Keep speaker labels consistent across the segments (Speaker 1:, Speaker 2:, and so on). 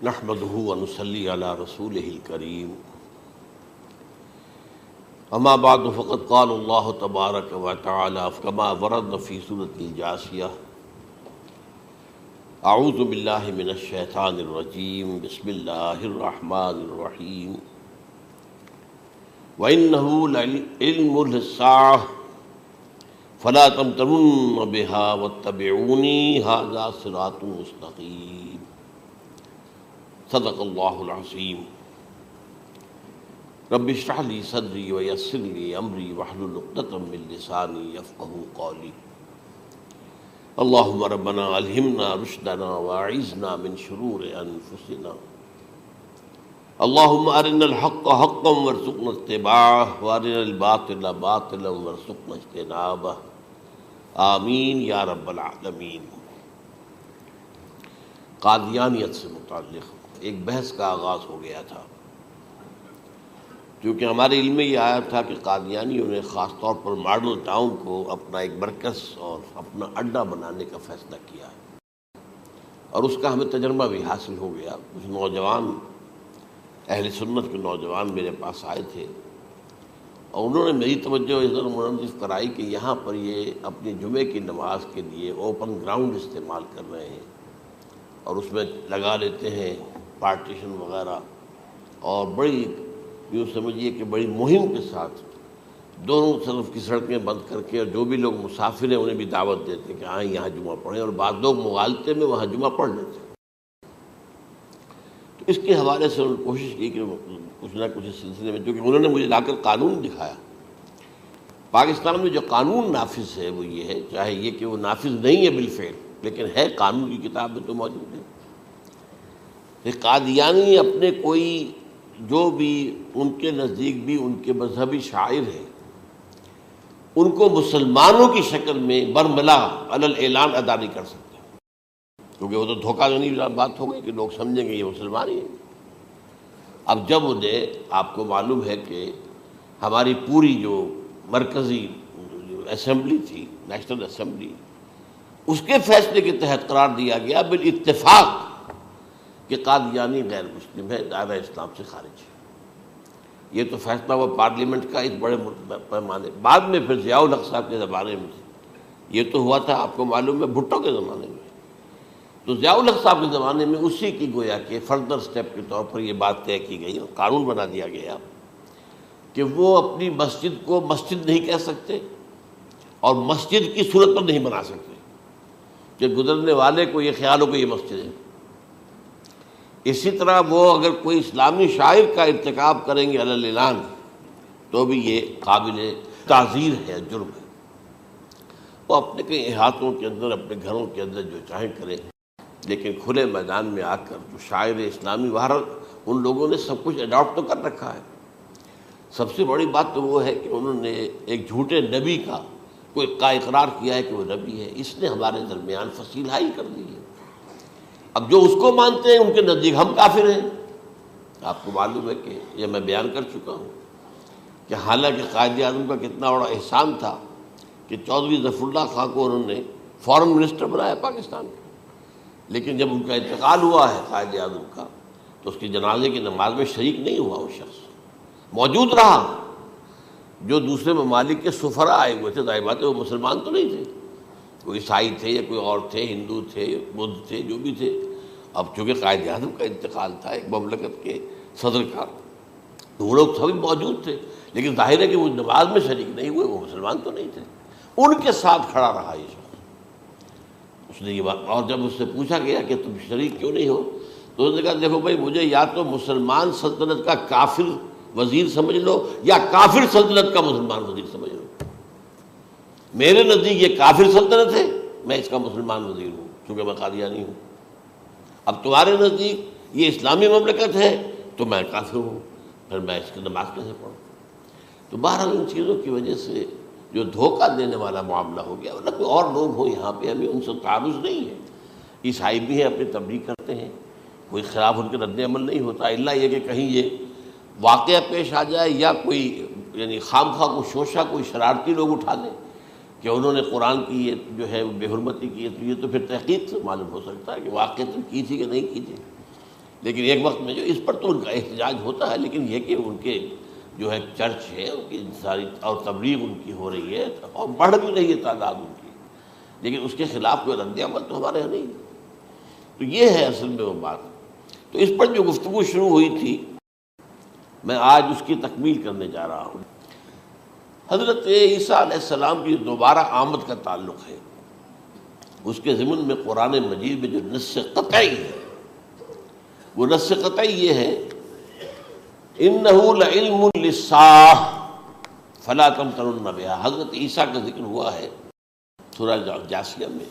Speaker 1: نحمده ونصلي على رسوله الكريم اما بعد فقد قال الله تبارك وتعالى كما ورد في سورة الجاثية اعوذ بالله من الشيطان الرجيم بسم الله الرحمن الرحيم وإنه لعلم للساعة فلا تمترن بها واتبعوني هذا صراط مستقيم صدق اللہ العظیم رب اشرح لی صدری ویسر لی امری واحلل عقدۃ من لسانی یفقہوا قولی اللہم ربنا الہمنا رشدنا واعذنا من شرور انفسنا اللہم ارنا الحق حقا وارزقنا اتباعہ وارنا الباطل باطلا وارزقنا اجتنابہ آمین یا رب العالمین۔ قادیانیت سے متعلق ایک بحث کا آغاز ہو گیا تھا، کیونکہ ہمارے علم میں یہ آیا تھا کہ قادیانیوں نے خاص طور پر ماڈل ٹاؤن کو اپنا ایک مرکز اور اپنا اڈا بنانے کا فیصلہ کیا ہے، اور اس کا ہمیں تجربہ بھی حاصل ہو گیا۔ کچھ نوجوان اہل سنت کے نوجوان میرے پاس آئے تھے اور انہوں نے میری توجہ اس طرح منعطف کرائی کہ یہاں پر یہ اپنی جمعے کی نماز کے لیے اوپن گراؤنڈ استعمال کر رہے ہیں اور اس میں لگا لیتے ہیں پارٹیشن وغیرہ، اور بڑی یوں سمجھیے کہ بڑی مہم کے ساتھ دونوں طرف کی سڑکیں بند کر کے، اور جو بھی لوگ مسافر ہیں انہیں بھی دعوت دیتے ہیں کہ آئیں یہاں جمعہ پڑھیں، اور بعض لوگ مغالطے میں وہاں جمعہ پڑھ لیتے ہیں۔ تو اس کے حوالے سے انہوں نے کوشش کی کہ کچھ نہ کچھ اس سلسلے میں، کیونکہ انہوں نے مجھے لا کر قانون دکھایا۔ پاکستان میں جو قانون نافذ ہے وہ یہ ہے، چاہے یہ کہ وہ نافذ نہیں ہے بالفعل، لیکن ہے، قانون کی کتاب میں تو موجود ہے کہ قادیانی اپنے کوئی جو بھی ان کے نزدیک بھی ان کے مذہبی شاعر ہیں ان کو مسلمانوں کی شکل میں برملا علی الاعلان ادا نہیں کر سکتے، کیونکہ وہ تو دھوکہ دہی بات ہو گئی کہ لوگ سمجھیں گے یہ مسلمان ہی ہیں۔ اب جب انہیں، آپ کو معلوم ہے کہ ہماری پوری جو مرکزی اسمبلی تھی، نیشنل اسمبلی، اس کے فیصلے کے تحت قرار دیا گیا بالاتفاق کہ قادیانی غیر مسلم ہے، دائرہ اسلام سے خارج ہے۔ یہ تو فیصلہ وہ پارلیمنٹ کا اس بڑے پیمانے، بعد میں پھر ضیاء الحق صاحب کے زمانے میں، یہ تو ہوا تھا آپ کو معلوم ہے بھٹو کے زمانے میں، تو ضیاء الحق صاحب کے زمانے میں اسی کی گویا کہ فردر سٹیپ کے طور پر یہ بات طے کی گئی اور قانون بنا دیا گیا کہ وہ اپنی مسجد کو مسجد نہیں کہہ سکتے اور مسجد کی صورت پر نہیں بنا سکتے کہ گزرنے والے کو یہ خیال ہو کہ یہ مسجد ہے۔ اسی طرح وہ اگر کوئی اسلامی شاعر کا ارتکاب کریں گے علی الاعلان تو بھی یہ قابل تعزیر ہے، جرم ہے۔ وہ اپنے کئی احاطوں کے اندر، اپنے گھروں کے اندر جو چاہیں کریں، لیکن کھلے میدان میں آ کر جو شاعر اسلامی باہر، ان لوگوں نے سب کچھ اڈاپٹ تو کر رکھا ہے۔ سب سے بڑی بات تو وہ ہے کہ انہوں نے ایک جھوٹے نبی کا اقرار کیا ہے کہ وہ نبی ہے، اس نے ہمارے درمیان فصیل حائی کر دی ہے۔ اب جو اس کو مانتے ہیں ان کے نزدیک ہم کافر ہیں۔ آپ کو معلوم ہے کہ یہ میں بیان کر چکا ہوں کہ حالانکہ قائد اعظم کا کتنا بڑا احسان تھا کہ چودھری ظفر اللہ خان کو انہوں نے فارن منسٹر بنایا پاکستان کا، لیکن جب ان کا انتقال ہوا ہے قائد اعظم کا تو اس کی جنازے کی نماز میں شریک نہیں ہوا، وہ شخص موجود رہا۔ جو دوسرے ممالک کے سفراء آئے ہوئے تھے، ظاہر بات ہے وہ مسلمان تو نہیں تھے، کوئی عیسائی تھے یا کوئی اور تھے، ہندو تھے، بدھ تھے، جو بھی تھے۔ اب چونکہ قائد اعظم کا انتقال تھا ایک مملکت کے صدر کا، تو وہ لوگ سبھی موجود تھے، لیکن ظاہر ہے کہ وہ نماز میں شریک نہیں ہوئے، وہ مسلمان تو نہیں تھے۔ ان کے ساتھ کھڑا رہا یہ شخص۔ اس نے یہ بات، اور جب اس سے پوچھا گیا کہ تم شریک کیوں نہیں ہو تو اس نے کہا دیکھو بھائی، مجھے یا تو مسلمان سلطنت کا کافر وزیر سمجھ لو یا کافر سلطنت کا مسلمان وزیر سمجھ لو۔ میرے نزدیک یہ کافر سلطنت ہے، میں اس کا مسلمان وزیر ہوں چونکہ میں قادیانی ہوں۔ اب تمہارے نزدیک یہ اسلامی مملکت ہے تو میں کافر ہوں، پھر میں اس کی نماز کیسے پڑھوں؟ تو بہرحال ان چیزوں کی وجہ سے جو دھوکہ دینے والا معاملہ ہو گیا، ورنہ کوئی اور لوگ ہوں یہاں پہ، ہمیں ان سے تعارض نہیں ہے۔ عیسائی بھی ہیں، اپنی تبلیغ کرتے ہیں، کوئی خلاف ان کے رد عمل نہیں ہوتا، الا یہ کہ کہیں یہ واقعہ پیش آ جائے یا کوئی یعنی خام خواہ کو شوشہ کوئی شرارتی لوگ اٹھا دیں کہ انہوں نے قرآن کی یہ جو ہے بے حرمتی کی ہے، تو یہ تو پھر تحقیق سے معلوم ہو سکتا ہے کہ واقعتاً کی تھی کہ نہیں کی تھی۔ لیکن ایک وقت میں جو اس پر تو ان کا احتجاج ہوتا ہے، لیکن یہ کہ ان کے جو ہے چرچ ہے ان کی ساری اور تبلیغ ان کی ہو رہی ہے اور بڑھ بھی رہی ہے تعداد ان کی، لیکن اس کے خلاف کوئی رد عمل تو ہمارے یہاں نہیں ہے۔ تو یہ ہے اصل میں وہ بات۔ تو اس پر جو گفتگو شروع ہوئی تھی میں آج اس کی تکمیل کرنے جا رہا ہوں۔ حضرت عیسیٰ علیہ السلام کی دوبارہ آمد کا تعلق ہے، اس کے ضمن میں قرآن مجید میں جو نص قطعی ہے وہ نص قطعی یہ ہے اِنَّهُ لَعِلْمٌ لِلسَّاعَةِ فَلَا تَمْتَرُنَّ بِهَا۔ حضرت عیسیٰ کا ذکر ہوا ہے سورہ جاسیہ میں،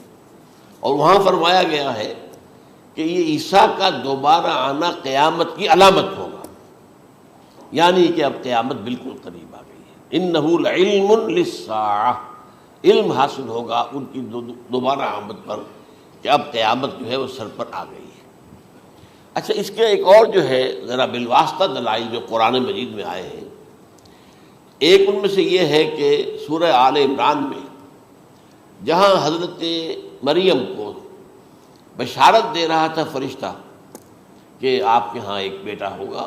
Speaker 1: اور وہاں فرمایا گیا ہے کہ یہ عیسیٰ کا دوبارہ آنا قیامت کی علامت ہوگا، یعنی کہ اب قیامت بالکل قریب آ گئی ہے۔ اِنَّهُ لَعِلْمٌ لِلسَّاعَةِ، علم حاصل ہوگا ان کی دوبارہ آمد پر کہ اب قیامت جو ہے وہ سر پر آ گئی ہے۔ اچھا، اس کے ایک اور جو ہے ذرا بالواسطہ دلائل جو قرآن مجید میں آئے ہیں، ایک ان میں سے یہ ہے کہ سورہ آل عمران میں جہاں حضرت مریم کو بشارت دے رہا تھا فرشتہ کہ آپ کے ہاں ایک بیٹا ہوگا،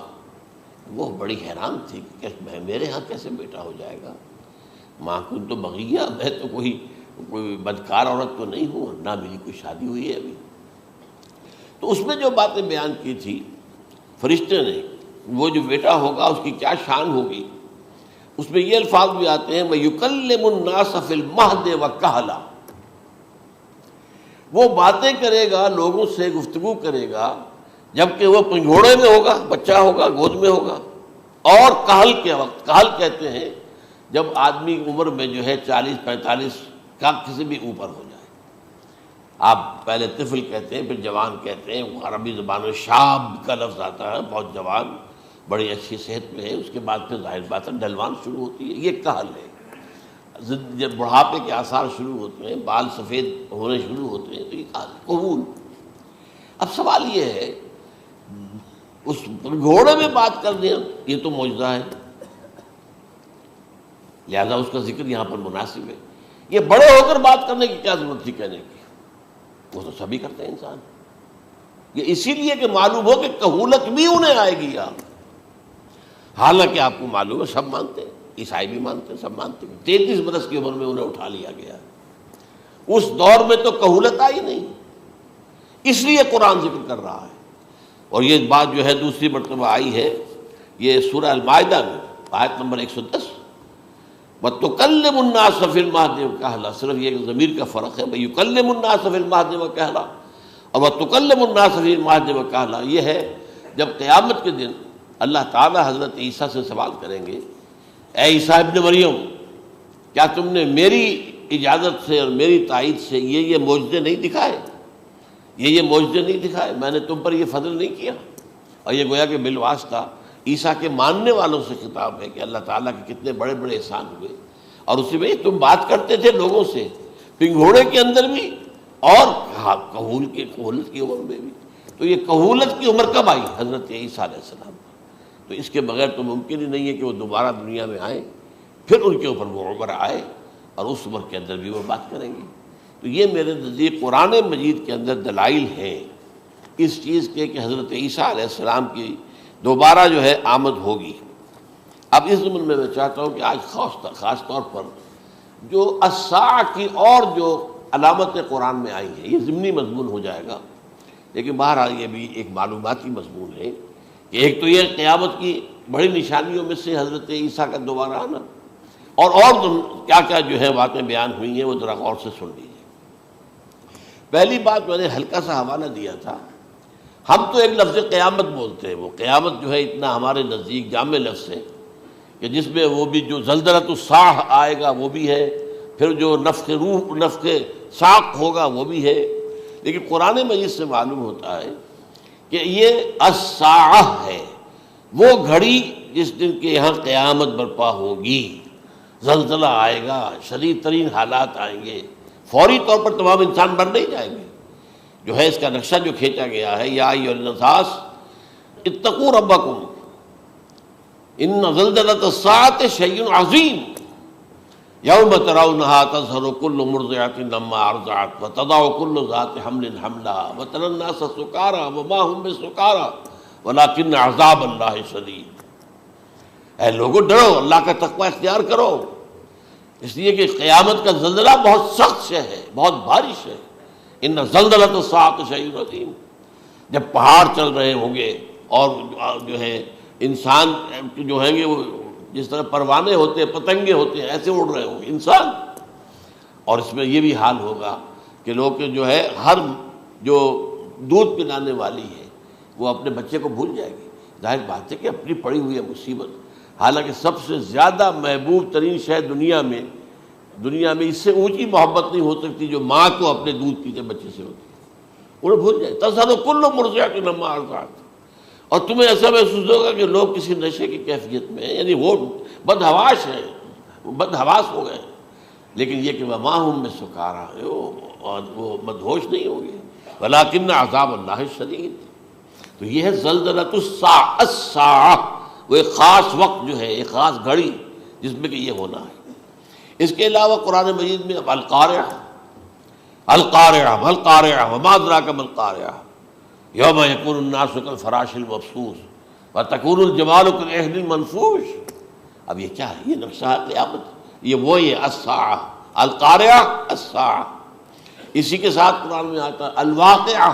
Speaker 1: وہ بڑی حیران تھی کہ میرے ہاں کیسے بیٹا ہو جائے گا، ماں کن تو بغیہ، میں تو کوئی بدکار عورت تو نہیں ہوں، نہ میری کوئی شادی ہوئی ہے ابھی۔ تو اس میں جو باتیں بیان کی تھی فرشتے نے، وہ جو بیٹا ہوگا اس کی کیا شان ہوگی، اس میں یہ الفاظ بھی آتے ہیں وَيُكَلِّمُ النَّاسَ فِي الْمَهْدِ وَكَهْلًا، وہ باتیں کرے گا، لوگوں سے گفتگو کرے گا جبکہ وہ پنگھوڑے میں ہوگا، بچہ ہوگا، گود میں ہوگا، اور کہل کے وقت، کہل کہتے ہیں جب آدمی عمر میں جو ہے 40-45 کا کسی بھی اوپر ہو جائے، آپ پہلے طفل کہتے ہیں پھر جوان کہتے ہیں، عربی زبان میں شاب کا لفظ آتا ہے، بہت جوان، بڑی اچھی صحت میں ہے، اس کے بعد پھر ظاہر بات ہے ڈھلوان شروع ہوتی ہے، یہ کہل ہے۔ جب بڑھاپے کے آثار شروع ہوتے ہیں، بال سفید ہونے شروع ہوتے ہیں، تو یہ کہل، قبول۔ اب سوال یہ ہے اس گھوڑے میں بات کر دیں، یہ تو معجزہ ہے، لہذا اس کا ذکر یہاں پر مناسب ہے۔ یہ بڑے ہو کر بات کرنے کی کیا ضرورت تھی کہنے کی، وہ تو سبھی کرتے ہیں انسان، یہ اسی لیے کہ معلوم ہو کہ کہولت بھی انہیں آئے گی یار، حالانکہ آپ کو معلوم ہے سب مانتے ہیں، عیسائی بھی مانتے ہیں، سب مانتے ہیں، 33 برس کی عمر میں انہیں اٹھا لیا گیا، اس دور میں تو کہولت آئی نہیں، اس لیے قرآن ذکر کر رہا ہے۔ اور یہ بات جو ہے دوسری مرتبہ آئی ہے یہ سورہ المائدہ میں آیت نمبر 110 وَتُكَلِّمُ النَّاسَ فِي الْمَهْدِ وَكَهْلًا، صرف یہ ضمیر کا فرق ہے، وَيُكَلِّمُ النَّاسَ فِي الْمَهْدِ وَكَهْلًا اور وَتُكَلِّمُ النَّاسَ فِي الْمَهْدِ وَكَهْلًا، یہ ہے جب قیامت کے دن اللہ تعالیٰ حضرت عیسیٰ سے سوال کریں گے، اے عیسیٰ ابن مریم، کیا تم نے میری اجازت سے اور میری تائید سے یہ معجزے نہیں دکھائے، یہ معجزے نہیں دکھائے، میں نے تم پر یہ فضل نہیں کیا؟ اور یہ گویا کہ بالواسطہ عیسیٰ کے ماننے والوں سے خطاب ہے کہ اللہ تعالیٰ کے کتنے بڑے بڑے احسان ہوئے، اور اسی میں تم بات کرتے تھے لوگوں سے پنگھوڑے کے اندر بھی اور کہولت کی عمر میں بھی، تو یہ کہولت کی عمر کب آئی؟ حضرت عیسیٰ علیہ السلام۔ تو اس کے بغیر تو ممکن ہی نہیں ہے کہ وہ دوبارہ دنیا میں آئیں، پھر ان کے اوپر وہ عمر آئے اور اس عمر کے اندر بھی وہ بات کریں گے۔ تو یہ میرے نزدیک قرآن مجید کے اندر دلائل ہیں اس چیز کے کہ حضرت عیسیٰ علیہ السلام کی دوبارہ جو ہے آمد ہوگی۔ اب اس ضمن میں چاہتا ہوں کہ آج خاص طور پر جو الساعہ کی اور جو علامتیں قرآن میں آئی ہیں، یہ ضمنی مضمون ہو جائے گا، لیکن بہرحال یہ بھی ایک معلوماتی مضمون ہے کہ ایک تو یہ قیامت کی بڑی نشانیوں میں سے حضرت عیسیٰ کا دوبارہ آنا، اور کیا کیا جو ہے باتیں بیان ہوئی ہیں وہ ذرا غور سے سن لیجیے۔ پہلی بات میں نے ہلکا سا حوالہ دیا تھا، ہم تو ایک لفظ قیامت بولتے ہیں، وہ قیامت جو ہے اتنا ہمارے نزدیک جامع لفظ ہے کہ جس میں وہ بھی جو زلزلۃ الساعہ آئے گا وہ بھی ہے، پھر جو نفخ روح نفخ ساق ہوگا وہ بھی ہے، لیکن قرآن مجید سے معلوم ہوتا ہے کہ یہ الساعہ ہے، وہ گھڑی جس دن کے یہاں قیامت برپا ہوگی، زلزلہ آئے گا، شدید ترین حالات آئیں گے، فوری طور پر تمام انسان مر نہیں جائیں گے۔ جو ہے اس کا نقشہ جو کھینچا گیا ہے، یا ایھا الناس اتقوا ربکم ان زلزلۃ الساعۃ شیء عظیم یوم ترونها تذہل کل مرضعۃ عما ارضعت وتضع کل ذات حمل حملها وتری الناس سکارى وما هم بسکارى ولکن عذاب اللہ شدید. اے لوگوں ڈرو، اللہ کا تقوی اختیار کرو، اس لیے کہ قیامت کا زلزلہ بہت سخت شے ہے، بہت بھاری ہے. ان زلزلۃ الساعۃ شیء عظیم. جب پہاڑ چل رہے ہوں گے اور جو ہے انسان جو ہیں گے وہ جس طرح پروانے ہوتے ہیں، پتنگے ہوتے ہیں، ایسے اڑ رہے ہوں گے انسان. اور اس میں یہ بھی حال ہوگا کہ لوگ جو ہے ہر جو دودھ پلانے والی ہے وہ اپنے بچے کو بھول جائے گی. ظاہر بات ہے کہ اپنی پڑی ہوئی ہے مصیبت. حالانکہ سب سے زیادہ محبوب ترین شے دنیا میں اس سے اونچی محبت نہیں ہو سکتی جو ماں کو اپنے دودھ پیتے بچے سے ہوتی ہے. انہیں بھول جائے. تذہل کل مرضعۃ عما ارضعت. اور تمہیں ایسا محسوس ہوگا کہ لوگ کسی نشے کی کیفیت میں ہیں، یعنی وہ بدحواس ہیں، بدحواس ہو گئے، لیکن یہ کہ وما ہم بسکارى، اور وہ مدہوش نہیں ہوں گے. ولکن عذاب اللہ شدید. تو یہ ہے زلزلۃ الساعہ، وہ ایک خاص وقت جو ہے، ایک خاص گھڑی جس میں کہ یہ ہونا ہے. اس کے علاوہ قرآن مجید میں القارعہ القارعہ وما ادراک ما القارعہ یوم یکون الناس کالفراش المبثوث وتکون الجبال کالعہن المنفوش. اب یہ کیا ہے؟ یہ نقشہ ہے قیامت. یہ الساعہ، القارعہ الساعہ. اسی کے ساتھ قرآن میں آتا ہے الواقعہ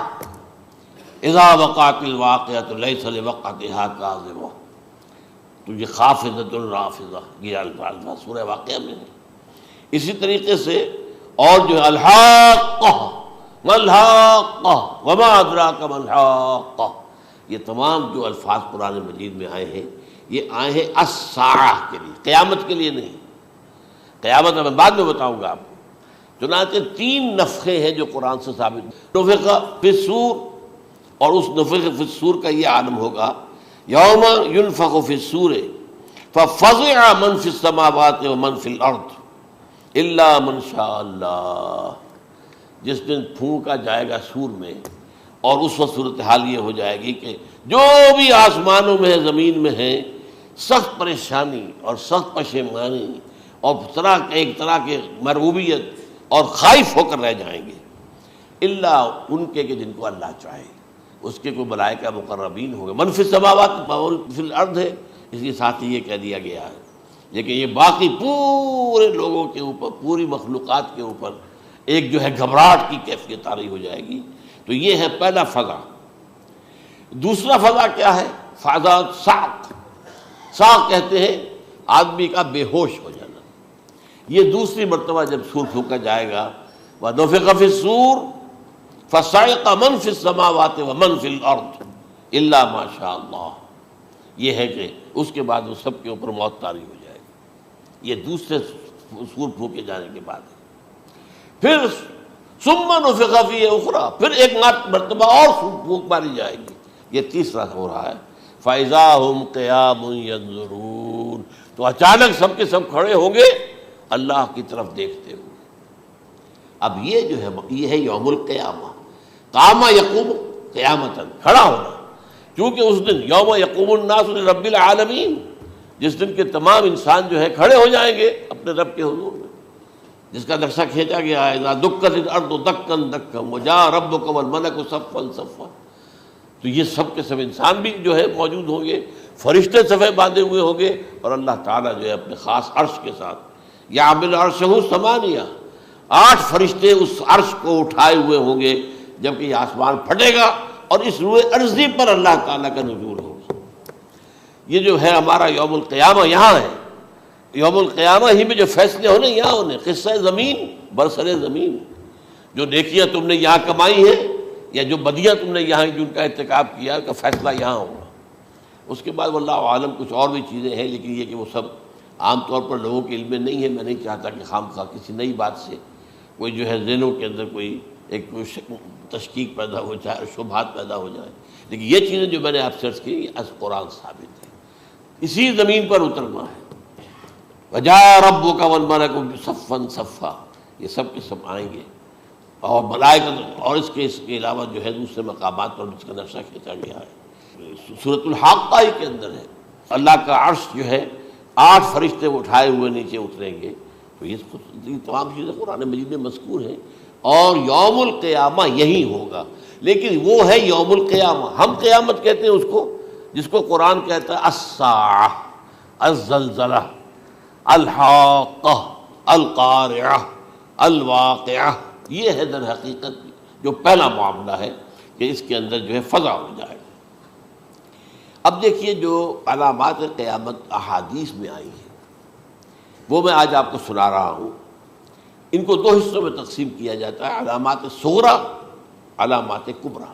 Speaker 1: اذا وقعت الواقعۃ لیس لوقعتها کاذبہ. تو یہ خافضۃ رافضہ، یہ الفاظ سورہ واقعہ میں ہے. اسی طریقے سے اور جو ہے الحاقہ ما الحاقہ وما ادراک ما الحاقہ. یہ تمام جو الفاظ قرآن مجید میں آئے ہیں یہ آئے ہیں الساعہ کے لیے، قیامت کے لیے نہیں. قیامت میں بعد میں بتاؤں گا آپ کو. چنانچہ 3 نفخے ہیں جو قرآن سے ثابت. نفخ فی الصور، اور اس نفخ فی الصور کا یہ عالم ہوگا یوم ینفخ فی الصور ففزع من فی السماوات ومن فی الارض الا من شاء اللہ. جس دن پھونکا جائے گا سور میں، اور اس وقت صورتحال یہ ہو جائے گی کہ جو بھی آسمانوں میں ہے، زمین میں ہے، سخت پریشانی اور سخت پشیمانی اور ایک طرح کے مرعوبیت اور خائف ہو کر رہ جائیں گے، الا ان کے کہ جن کو اللہ چاہے. اس کے کوئی ملائکہ مقربین ہوں گے. من فی السماوات فی الارض ہے، اس کے ساتھ ہی یہ کہہ دیا گیا ہے. لیکن یہ باقی پورے لوگوں کے اوپر، پوری مخلوقات کے اوپر ایک جو ہے گھبراہٹ کی کیفیت طاری ہو جائے گی. تو یہ ہے پہلا فضا. دوسرا فضا کیا ہے؟ فضا صعق. صعق کہتے ہیں آدمی کا بے ہوش ہو جانا. یہ دوسری مرتبہ جب سور پھونکا جائے گا وَنُفِخَ فِي الصُّورِ فَصَعِقَ مَن فِي السَّمَاوَاتِ وَمَن فِي الْأَرْضِ إِلَّا مَا شَاءَ اللَّهُ. یہ ہے کہ اس کے بعد وہ سب کے اوپر موت طاری ہو جائے گی. یہ دوسرے سور پھونکے جانے کے بعد ہے. پھر ثُمَّ نُفِخَ فِيهِ أُخْرَى، پھر ایک مرتبہ اور سور پھونک ماری جائے گی. یہ تیسرا ہو رہا ہے. فَإِذَا هُمْ قِيَامٌ يَنظُرُونَ. تو اچانک سب کے سب کھڑے ہوں گے اللہ کی طرف دیکھتے ہوئے. اب یہ جو ہے یہ ہے یوم القیامہ. قام یقوم قیامتاً، کھڑا ہونا. کیونکہ اس دن یوم یقوم الناس لرب العالمین، جس دن کے تمام انسان جو ہے کھڑے ہو جائیں گے اپنے رب کے حضور میں، جس کا نقشہ کھینچا گیا ہے اذا دکت الارض دکا دکا وجاء ربک والملک صفا صفا. تو یہ سب کے سب انسان بھی جو ہے موجود ہوں گے، فرشتے صفے باندھے ہوئے ہوں گے، اور اللہ تعالیٰ جو ہے اپنے خاص عرش کے ساتھ یحمل عرشہ ثمانیہ، 8 فرشتے اس عرش کو اٹھائے ہوئے ہوں گے جبکہ یہ آسمان پھٹے گا اور اس روئے ارضی پر اللہ تعالیٰ کا نزول ہوگا. یہ جو ہے ہمارا یوم القیامہ یہاں ہے. یوم القیامہ ہی میں جو فیصلے ہونے یہاں ہونے. قصہ زمین، برسر زمین، جو نیکیاں تم نے یہاں کمائی ہیں یا جو بدیاں تم نے یہاں جن کا ارتکاب کیا کا فیصلہ یہاں ہوگا. اس کے بعد واللہ عالم کچھ اور بھی چیزیں ہیں، لیکن یہ کہ وہ سب عام طور پر لوگوں کے علم میں نہیں ہے. میں نہیں چاہتا کہ خام خواہ کسی نئی بات سے کوئی جو ہے ذہنوں کے اندر کوئی ایک تشکیک پیدا ہو جائے اور شبہات پیدا ہو جائے. لیکن یہ چیزیں جو میں نے آپ سرچ کی از قرآن ثابت ہے. اسی زمین پر اترنا ہے. وجاء ربک والملک صفا صفا، یہ سب کے سب آئیں گے اور ملائکہ، اور اس کے علاوہ جو ہے دوسرے مقامات پر جس کا نقشہ کھینچا گیا ہے سورۃ الحاقہ کے اندر ہے. اللہ کا عرش جو ہے 8 فرشتے اٹھائے ہوئے نیچے اتریں گے. تو یہ تمام چیزیں قرآن مجید میں مذکور ہیں. اور یوم القیامہ یہی ہوگا، لیکن وہ ہے یوم القیامہ، ہم قیامت کہتے ہیں اس کو جس کو قرآن کہتا ہے الساعہ، الزلزلہ، الحاقہ، القارعہ، الواقعہ۔ یہ ہے در حقیقت جو پہلا معاملہ ہے کہ اس کے اندر جو ہے فضا ہو جائے۔ اب دیکھیے جو علامات قیامت احادیث میں آئی ہیں وہ میں آج آپ کو سنا رہا ہوں۔ ان کو دو حصوں میں تقسیم کیا جاتا ہے، علامات صغریٰ، علامات کبریٰ۔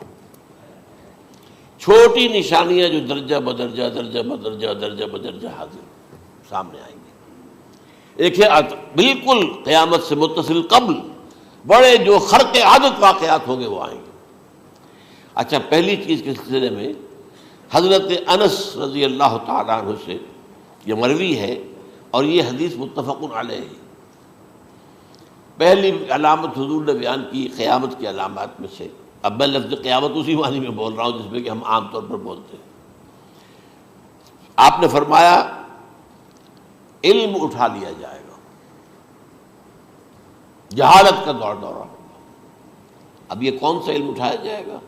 Speaker 1: چھوٹی نشانیاں جو درجہ بدرجہ درجہ بدرجہ درجہ بدرجہ حاضر سامنے آئیں گے۔ ایک ہے بالکل قیامت سے متصل قبل بڑے جو خرق عادت واقعات ہوں گے وہ آئیں گے۔ اچھا، پہلی چیز کے سلسلے میں حضرت انس رضی اللہ تعالیٰ عنہ سے یہ مروی ہے اور یہ حدیث متفق علیہ ہے۔ پہلی علامت حضور نے بیان کی قیامت کی علامات میں سے، اب میں لفظ قیامت اسی معنی میں بول رہا ہوں جس میں کہ ہم عام طور پر بولتے ہیں۔ آپ نے فرمایا علم اٹھا لیا جائے گا، جہالت کا دورہ ہوگا۔ اب یہ کون سا علم اٹھایا جائے گا؟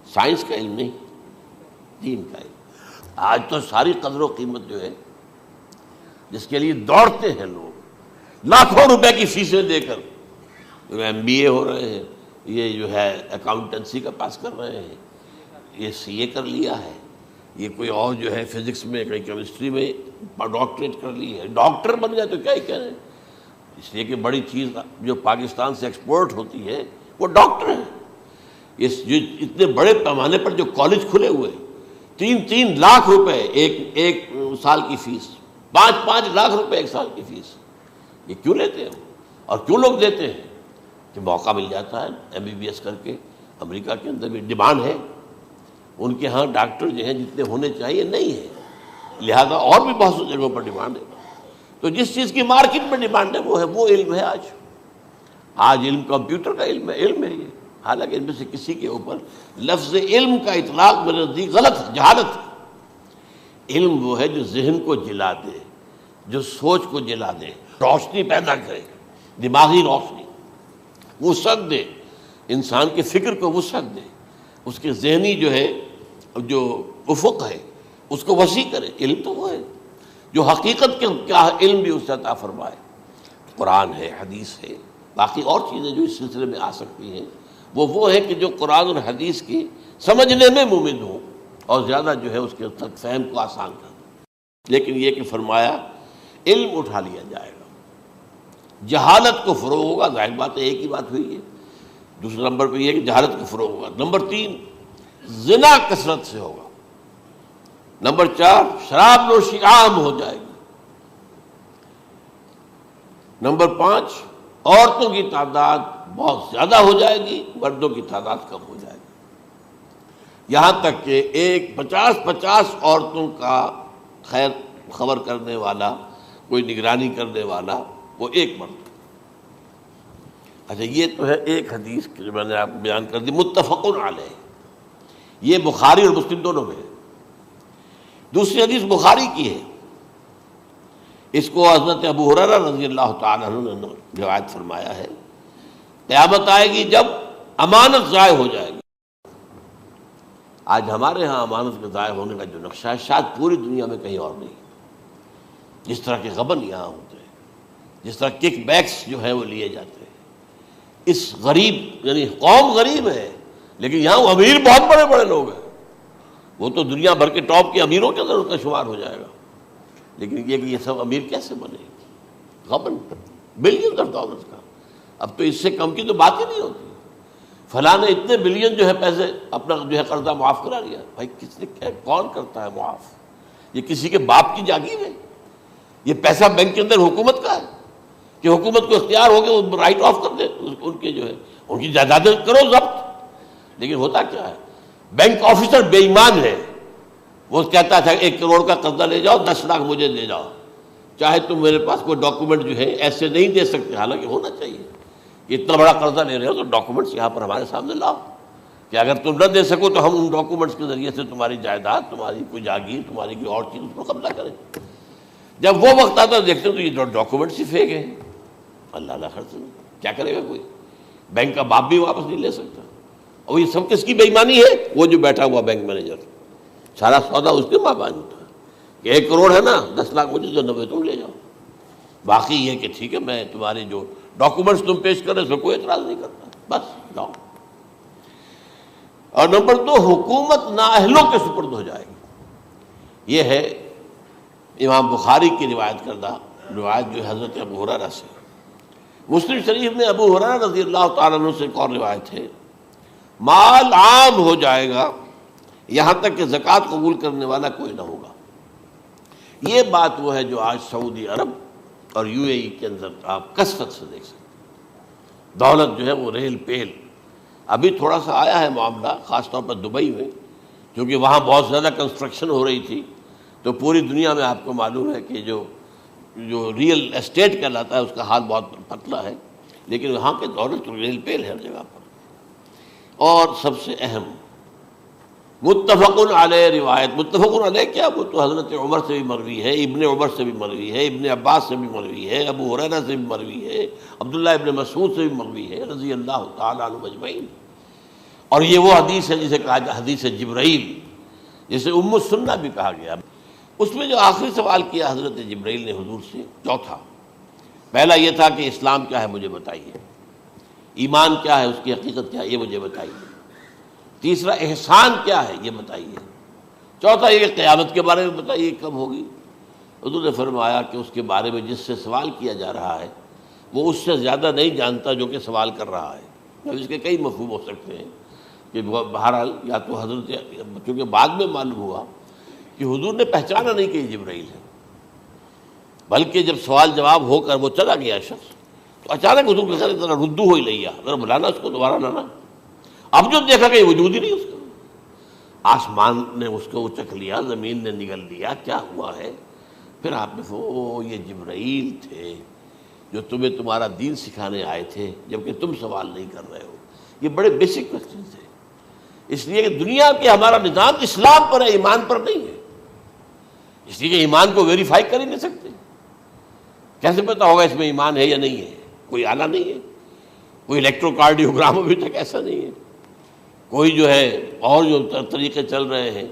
Speaker 1: سائنس کا علم نہیں، دین کا علم۔ آج تو ساری قدر و قیمت جو ہے جس کے لیے دوڑتے ہیں لوگ، لاکھوں روپے کی فیسیں دے کر، ایم بی اے ہو رہے ہیں، یہ جو ہے اکاؤنٹنسی کا پاس کر رہے ہیں، یہ سی اے کر لیا ہے، یہ کوئی اور جو ہے فزکس میں، کوئی کیمسٹری میں ڈاکٹریٹ کر لی ہے، ڈاکٹر بن گیا تو کیا ہی کہیں۔ اس لیے کہ بڑی چیز جو پاکستان سے ایکسپورٹ ہوتی ہے وہ ڈاکٹر ہیں۔ جو اتنے بڑے پیمانے پر جو کالج کھلے ہوئے، 3 لاکھ روپے ایک سال کی فیس، 5 لاکھ روپے ایک سال کی فیس، یہ کیوں لیتے ہیں اور کیوں لوگ دیتے ہیں؟ کہ موقع مل جاتا ہے ایم بی بی ایس کر کے۔ امریکہ کے اندر بھی ڈیمانڈ ہے، ان کے ہاں ڈاکٹر جو ہیں جتنے ہونے چاہیے نہیں ہے، لہذا اور بھی بہت سی جگہوں پر ڈیمانڈ ہے۔ تو جس چیز کی مارکیٹ میں ڈیمانڈ ہے وہ علم ہے۔ آج علم کمپیوٹر کا علم ہے یہ، حالانکہ ان میں سے کسی کے اوپر لفظ علم کا اطلاق میرے نزدیک غلط ہے، جہالت ہے۔ علم وہ ہے جو ذہن کو جلا دے، جو سوچ کو جلا دے، روشنی پیدا کرے، دماغی روشنی، وسعت دے، انسان کے فکر کو وسعت دے، اس کے ذہنی جو ہے جو افق ہے اس کو وسیع کرے۔ علم تو وہ ہے جو حقیقت کے کیا علم بھی اسے عطا فرمائے۔ قرآن ہے، حدیث ہے، باقی اور چیزیں جو اس سلسلے میں آ سکتی ہیں وہ ہے کہ جو قرآن اور حدیث کی سمجھنے میں ممد ہوں اور زیادہ جو ہے اس کے تک فہم کو آسان کر دیں۔ لیکن یہ کہ فرمایا علم اٹھا لیا جائے گا، جہالت کو فروغ ہوگا۔ ظاہر بات ہے ایک ہی بات ہوئی ہے۔ دوسرے نمبر پہ یہ کہ جہالت کو فروغ ہوگا۔ نمبر 3 زنا کثرت سے ہوگا۔ نمبر 4 شراب نوشی عام ہو جائے گی۔ نمبر 5 عورتوں کی تعداد بہت زیادہ ہو جائے گی، مردوں کی تعداد کم ہو جائے گی، یہاں تک کہ 50 عورتوں کا خیر خبر کرنے والا، کوئی نگرانی کرنے والا، وہ ایک مرد۔ اچھا، یہ تو ہے ایک حدیث جو میں نے آپ کو بیان کر دی، متفق علیہ، یہ بخاری اور مسلم دونوں میں ہے۔ دوسری حدیث بخاری کی ہے، اس کو حضرت ابو ہریرہ رضی اللہ تعالیٰ عنہ نے روایت فرمایا ہے، قیامت آئے گی جب امانت ضائع ہو جائے گی۔ آج ہمارے ہاں امانت کے ضائع ہونے کا جو نقشہ ہے شاید پوری دنیا میں کہیں اور نہیں۔ جس طرح کے غبن یہاں ہوتے ہیں، جس طرح کک بیکس جو ہے وہ لیے جاتے ہیں، اس غریب یعنی قوم غریب ہے لیکن یہاں وہ امیر بہت بڑے بڑے لوگ ہیں، وہ تو دنیا بھر کے ٹاپ کے امیروں کے اندر اس کا شمار ہو جائے گا۔ لیکن یہ کہ یہ سب امیر کیسے بنے؟ غبن بلین آف ڈالرز کا، اب تو اس سے کم کی تو بات ہی نہیں ہوتی۔ فلاں نے اتنے بلین جو ہے پیسے اپنا جو ہے قرضہ معاف کرا لیا۔ بھائی کس نے کون کرتا ہے معاف؟ یہ کسی کے باپ کی جاگیر ہے؟ یہ پیسہ بینک کے اندر حکومت کا ہے کہ حکومت کو اختیار ہو گیا وہ رائٹ آف کر دے ان کے جو ہے ان کی جائیدادیں کرو ضبط۔ لیکن ہوتا کیا ہے، بینک آفیسر بے ایمان ہے، وہ کہتا تھا 1 کروڑ کا قرضہ لے جاؤ، 10 لاکھ مجھے دے جاؤ، چاہے تم میرے پاس کوئی ڈاکومنٹ جو ہے ایسے نہیں دے سکتے، حالانکہ ہونا چاہیے کہ اتنا بڑا قرضہ لے رہے ہو تو ڈاکومنٹس یہاں پر ہمارے سامنے لاؤ کہ اگر تم نہ دے سکو تو ہم ان ڈاکومنٹس کے ذریعے سے تمہاری جائیداد، تمہاری کوئی جاگیر، تمہاری کوئی اور چیز اس کو قبضہ کریں۔ جب وہ وقت آتا دیکھتے تو یہ ڈاکومنٹس ہی پھینک ہیں، اللہ خرچ کیا کرے گا کوئی؟ بینک کا باپ بھی واپس نہیں لے سکتا. اور یہ سب کس کی بے ایمانی ہے؟ وہ جو بیٹھا ہوا بینک مینیجر، سارا سودا اس کے ماں باپ ہوتا ہے کہ 1 کروڑ ہے نا، 10 لاکھ مجھے دو، 90 تم لے جاؤ. باقی یہ کہ ٹھیک ہے میں تمہارے جو ڈاکومنٹس تم پیش کر رہے اس میں کوئی اعتراض نہیں کرتا، بس جاؤ. اور نمبر 2، حکومت نااہلوں کے سپرد ہو جائے گی. یہ ہے امام بخاری کی روایت کردہ روایت جو حضرت ابو ہریرہ سے. مسلم شریف میں ابو ہریرہ رضی اللہ تعالیٰ عنہ سے ایک اور روایت ہے، مال عام ہو جائے گا یہاں تک کہ زکوٰۃ قبول کرنے والا کوئی نہ ہوگا. یہ بات وہ ہے جو آج سعودی عرب اور UAE کے اندر آپ کثرت سے دیکھ سکتے ہیں. دولت جو ہے وہ ریل پیل. ابھی تھوڑا سا آیا ہے معاملہ خاص طور پر دبئی میں، کیونکہ وہاں بہت زیادہ کنسٹرکشن ہو رہی تھی، تو پوری دنیا میں آپ کو معلوم ہے کہ جو ریئل اسٹیٹ کہلاتا ہے اس کا حال بہت پتلا ہے، لیکن وہاں کے دولت ریل پیل ہے ہر جگہ پر. اور سب سے اہم متفق علیہ روایت. متفق علیہ کیا؟ وہ تو حضرت عمر سے بھی مروی ہے، ابن عمر سے بھی مروی ہے، ابن عباس سے بھی مروی ہے، ابو ہریرہ سے بھی مروی ہے، عبداللہ ابن مسعود سے بھی مروی ہے رضی اللہ تعالیٰ عنہ اجمعین. اور یہ وہ حدیث ہے جسے کہا جاتا حدیث جبرائیل، جسے ام السنہ بھی کہا گیا. اس میں جو آخری سوال کیا حضرت جبرائیل نے حضور سے، چوتھا، پہلا یہ تھا کہ اسلام کیا ہے مجھے بتائیے، ایمان کیا ہے، اس کی حقیقت کیا ہے یہ مجھے بتائیے، تیسرا احسان کیا ہے یہ بتائیے، چوتھا یہ کہ قیامت کے بارے میں بتائیے کب ہوگی. حضور نے فرمایا کہ اس کے بارے میں جس سے سوال کیا جا رہا ہے وہ اس سے زیادہ نہیں جانتا جو کہ سوال کر رہا ہے. اب اس کے کئی مفہوم ہو سکتے ہیں کہ بہرحال یا تو حضرت، چونکہ بعد میں معلوم ہوا کہ حضور نے پہچانا نہیں کہ یہ جبرائیل ہے، بلکہ جب سوال جواب ہو کر وہ چلا گیا شخص تو اچانک حضور کے ساتھ ذرا ردو ہو ہی لیا، ذرا بلانا اس کو دوبارہ لانا. اب جو دیکھا کہ وجود ہی نہیں اس کا، آسمان نے اس کو اچک لیا، زمین نے نگل لیا، کیا ہوا ہے؟ پھر آپ نے یہ جبرائیل تھے جو تمہیں تمہارا دین سکھانے آئے تھے جبکہ تم سوال نہیں کر رہے ہو. یہ بڑے بیسک کوسچن تھے، اس لیے کہ دنیا کے ہمارا نظام اسلام پر ہے، ایمان پر نہیں ہے. اس لیے کہ ایمان کو ویریفائی کر ہی نہیں سکتے. کیسے پتا ہوگا اس میں ایمان ہے یا نہیں ہے؟ کوئی آلہ نہیں ہے، کوئی الیکٹروکارڈیوگرام ابھی تک ایسا نہیں ہے، کوئی جو ہے اور جو طریقے چل رہے ہیں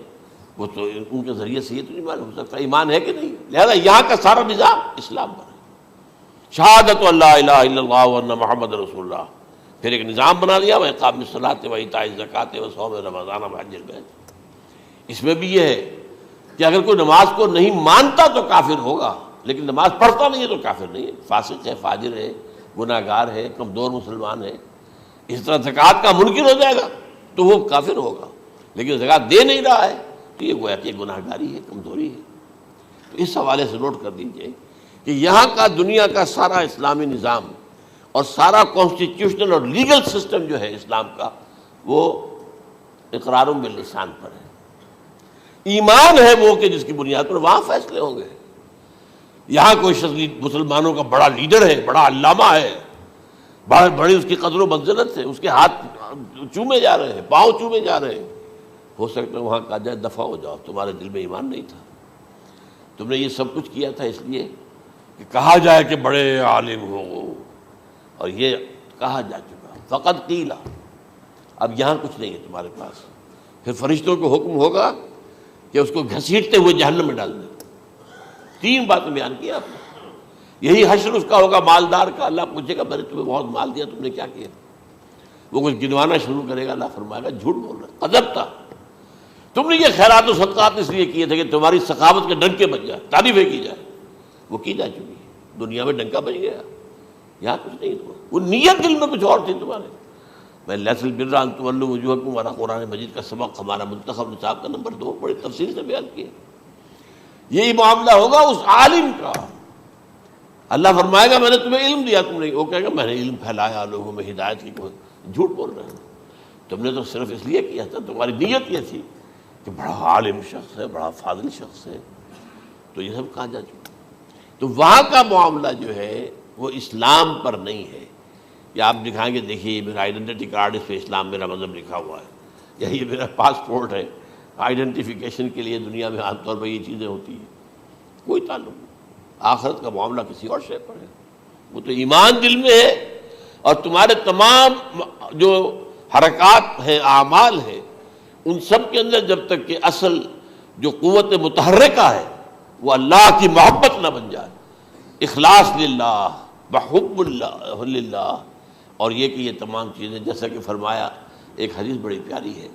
Speaker 1: وہ تو ان کے ذریعے سے یہ تو نہیں معلوم ہو سکتا ایمان ہے کہ نہیں. لہذا یہاں کا سارا نظام اسلام پر ہے، شہادت اللہ الہ الا اللہ وان محمد رسول اللہ. پھر ایک نظام بنا دیا، وہ اقام الصلاۃ و ایتاء الزکوٰۃ و صوم رمضان و حج البیت. اس میں بھی یہ ہے کہ اگر کوئی نماز کو نہیں مانتا تو کافر ہوگا، لیکن نماز پڑھتا نہیں ہے تو کافر نہیں ہے، فاسق ہے، فاجر ہے، گناہ گار ہے، کمزور مسلمان ہے. اس طرح زکوٰۃ کا منکر ہو جائے گا تو وہ کافر ہوگا، لیکن زکوٰۃ دے نہیں رہا ہے تو یہ گویا کہ گناہ گاری ہے، کمزوری ہے. تو اس حوالے سے نوٹ کر دیجئے کہ یہاں کا دنیا کا سارا اسلامی نظام اور سارا کانسٹیٹیوشنل اور لیگل سسٹم جو ہے اسلام کا وہ اقرار باللسان پر ہے. ایمان ہے وہ کہ جس کی بنیاد پر وہاں فیصلے ہوں گے. یہاں کوئی شخص مسلمانوں کا بڑا لیڈر ہے، بڑا علامہ ہے، بڑی اس کی قدر و منزلت ہے، اس کے ہاتھ چومے جا رہے ہیں، پاؤں چومے جا رہے ہیں، ہو سکتا ہے وہاں کہا جائے دفع ہو جاؤ، تمہارے دل میں ایمان نہیں تھا، تم نے یہ سب کچھ کیا تھا اس لیے کہ کہا جائے کہ بڑے عالم ہو، اور یہ کہا جا چکا فقط قیل. اب یہاں کچھ نہیں ہے تمہارے پاس. پھر فرشتوں کو حکم ہوگا کہ اس کو گھسیٹتے ہوئے جہنم میں ڈال دیں. 3 باتیں بیان کی آپ نے. یہی حشر اس کا ہوگا مالدار کا. اللہ پوچھے گا میں نے تمہیں بہت مال دیا، تم نے کیا کیا؟ وہ کچھ گنوانا شروع کرے گا، اللہ فرمائے گا جھوٹ بول رہا، قذب تھا، تم نے یہ خیرات و صدقات اس لیے کیے تھے کہ تمہاری سخاوت کے ڈنکے بج جائے، تعریفیں کی جائے. وہ کی جا چکی ہے، دنیا میں ڈنکا بج گیا. یہاں کچھ نہیں تھا، وہ نیت دل میں کچھ اور تھی تمہارے. میں لیس البر ان تولوا وجوہکم والا قرآن مجید کا سبق ہمارا منتخب نصاب کا نمبر 2 بڑی تفصیل سے بیان کیا. یہی معاملہ ہوگا اس عالم کا. اللہ فرمائے گا میں نے تمہیں علم دیا، تم نہیں. وہ کہے گا میں نے علم پھیلایا لوگوں میں ہدایت کی. کوئی جھوٹ بول رہے ہیں، تم نے تو صرف اس لیے کیا تھا، تمہاری نیت یہ تھی کہ بڑا عالم شخص ہے، بڑا فاضل شخص ہے. تو یہ سب کہا جا چکا. تو وہاں کا معاملہ جو ہے وہ اسلام پر نہیں ہے. یا آپ دکھائیں گے دیکھیے میرا آئیڈینٹی کارڈ، اس پہ اسلام میرا مذہب لکھا ہوا ہے، یا یہ میرا پاسپورٹ ہے. آئیڈینٹیفیکیشن کے لیے دنیا میں عام طور پر یہ چیزیں ہوتی ہیں. کوئی تعلق نہیں. آخرت کا معاملہ کسی اور شے پر ہے. وہ تو ایمان دل میں ہے، اور تمہارے تمام جو حرکات ہیں، اعمال ہیں، ان سب کے اندر جب تک کہ اصل جو قوت متحرکہ ہے وہ اللہ کی محبت نہ بن جائے، اخلاص للہ، بحب اللہ للہ، اور یہ کہ یہ تمام چیزیں جیسا کہ فرمایا، ایک حدیث بڑی پیاری ہے،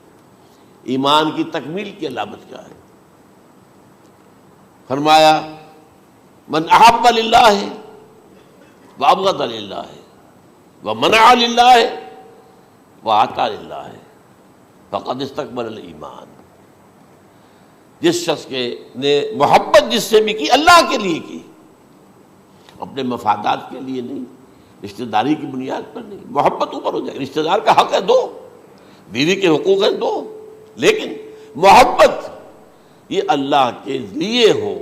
Speaker 1: ایمان کی تکمیل کی علامت کیا ہے؟ فرمایا من احب للہ وابغض للہ ومنع للہ واعطى للہ فقد استکمل الایمان۔ جس شخص کے نے محبت جس سے بھی کی، اللہ کے لیے کی، اپنے مفادات کے لیے نہیں، رشتہ داری کی بنیاد پر نہیں، محبت اوپر ہو جائے، رشتہ دار کا حق ہے دو، بیوی کے حقوق ہیں دو، لیکن محبت یہ اللہ کے لیے ہو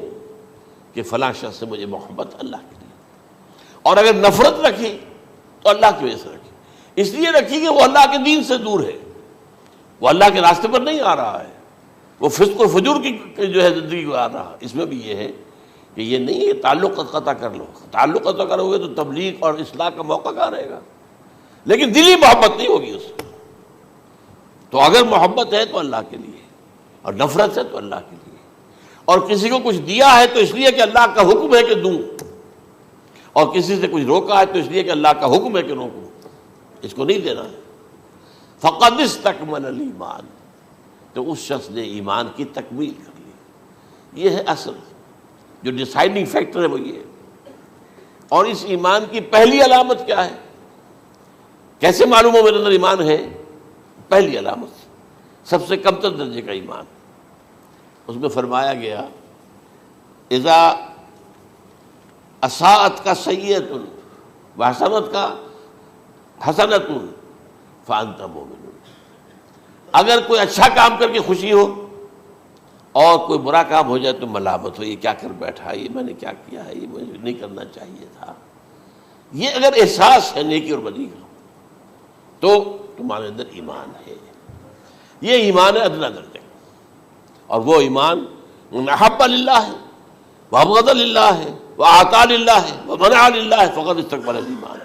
Speaker 1: کہ فلاں شخص سے مجھے محبت اللہ کے لیے، اور اگر نفرت رکھی تو اللہ کی وجہ سے رکھی، اس لیے رکھی کہ وہ اللہ کے دین سے دور ہے، وہ اللہ کے راستے پر نہیں آ رہا ہے، وہ فسق و فجور کی جو ہے زندگی کو آ رہا۔ اس میں بھی یہ ہے کہ یہ نہیں ہے تعلق قطع کر لو، تعلق قطع کرو گے تو تبلیغ اور اصلاح کا موقع کہاں رہے گا، لیکن دلی محبت نہیں ہوگی اس سے۔ تو اگر محبت ہے تو اللہ کے لیے، اور نفرت ہے تو اللہ کے لیے، اور کسی کو کچھ دیا ہے تو اس لیے کہ اللہ کا حکم ہے کہ دوں، اور کسی سے کچھ روکا ہے تو اس لیے کہ اللہ کا حکم ہے کہ روکوں، اس کو نہیں دینا ہے۔ فقد استکمل الایمان، تو اس شخص نے ایمان کی تکمیل کر لی۔ یہ ہے اصل جو ڈیسائیڈنگ فیکٹر ہے، وہ یہ ہے۔ اور اس ایمان کی پہلی علامت کیا ہے؟ کیسے معلوم ہو میرے اندر ایمان ہے؟ پہلی علامت سب سے کم تر درجے کا ایمان، اس میں فرمایا گیا اذا اساءت کا سیئۃ وحسنت کا حسنۃ فانت مومن، اگر کوئی اچھا کام کر کے خوشی ہو اور کوئی برا کام ہو جائے تو ملامت ہو، یہ کیا کر بیٹھا، یہ میں نے کیا کیا ہے، یہ مجھے نہیں کرنا چاہیے تھا، یہ اگر احساس ہے نیکی اور بدی کا تو تمہارے اندر ایمان ہے۔ یہ ایمان ہے ادنا درجے، اور وہ ایمان من احب للہ وابغض للہ واعطى للہ ومنع للہ فقد استکمل الایمان۔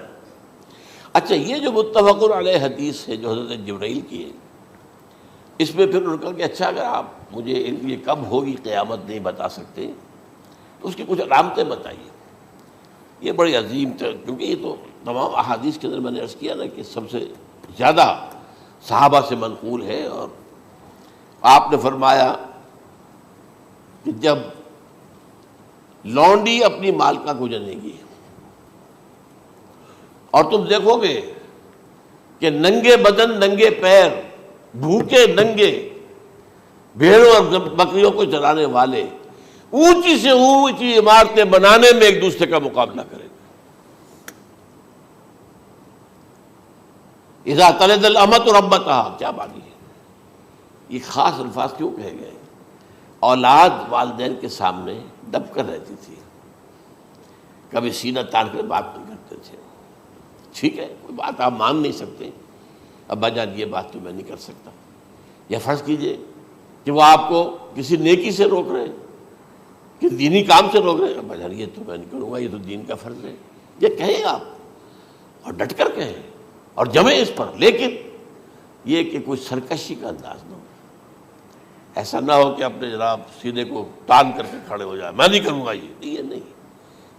Speaker 1: اچھا، یہ جو متفق علیہ حدیث ہے جو حضرت جبرائیل کی ہے، اس میں پھر انہوں نے کہا کہ اچھا اگر آپ مجھے یہ کب ہوگی قیامت نہیں بتا سکتے تو اس کی کچھ علامتیں بتائیے۔ یہ بڑی عظیم تھا، کیونکہ یہ تو تمام احادیث کے اندر میں نے عرض کیا نا کہ سب سے زیادہ صحابہ سے منقول ہے، اور آپ نے فرمایا کہ جب لونڈی اپنی مالکہ کو جنے گی اور تم دیکھو گے کہ ننگے بدن ننگے پیر بھوکے ننگے بھیڑوں اور بکریوں کو چرانے والے اونچی سے اونچی عمارتیں بنانے میں ایک دوسرے کا مقابلہ کریں گے۔ اذا تلد الامۃ ربتها، کیا بانی ہے، یہ خاص الفاظ کیوں کہے گئے؟ اولاد والدین کے سامنے دب کر رہتی تھی، کبھی سینہ تان کر بات نہیں کرتے تھے، ٹھیک ہے کوئی بات آپ مان نہیں سکتے، ابا جان یہ بات تو میں نہیں کر سکتا، یا فرض کیجئے کہ وہ آپ کو کسی نیکی سے روک رہے ہیں، کہ دینی کام سے روک رہے ہیں، ابا جان یہ تو میں نہیں کروں گا، یہ تو دین کا فرض ہے، یہ کہیں آپ اور ڈٹ کر کہیں اور جمیں اس پر، لیکن یہ کہ کوئی سرکشی کا انداز نہ ہو، ایسا نہ ہو کہ اپنے جناب سینے کو تان کر کے کھڑے ہو جائے، میں نہیں کروں گا، یہ نہیں،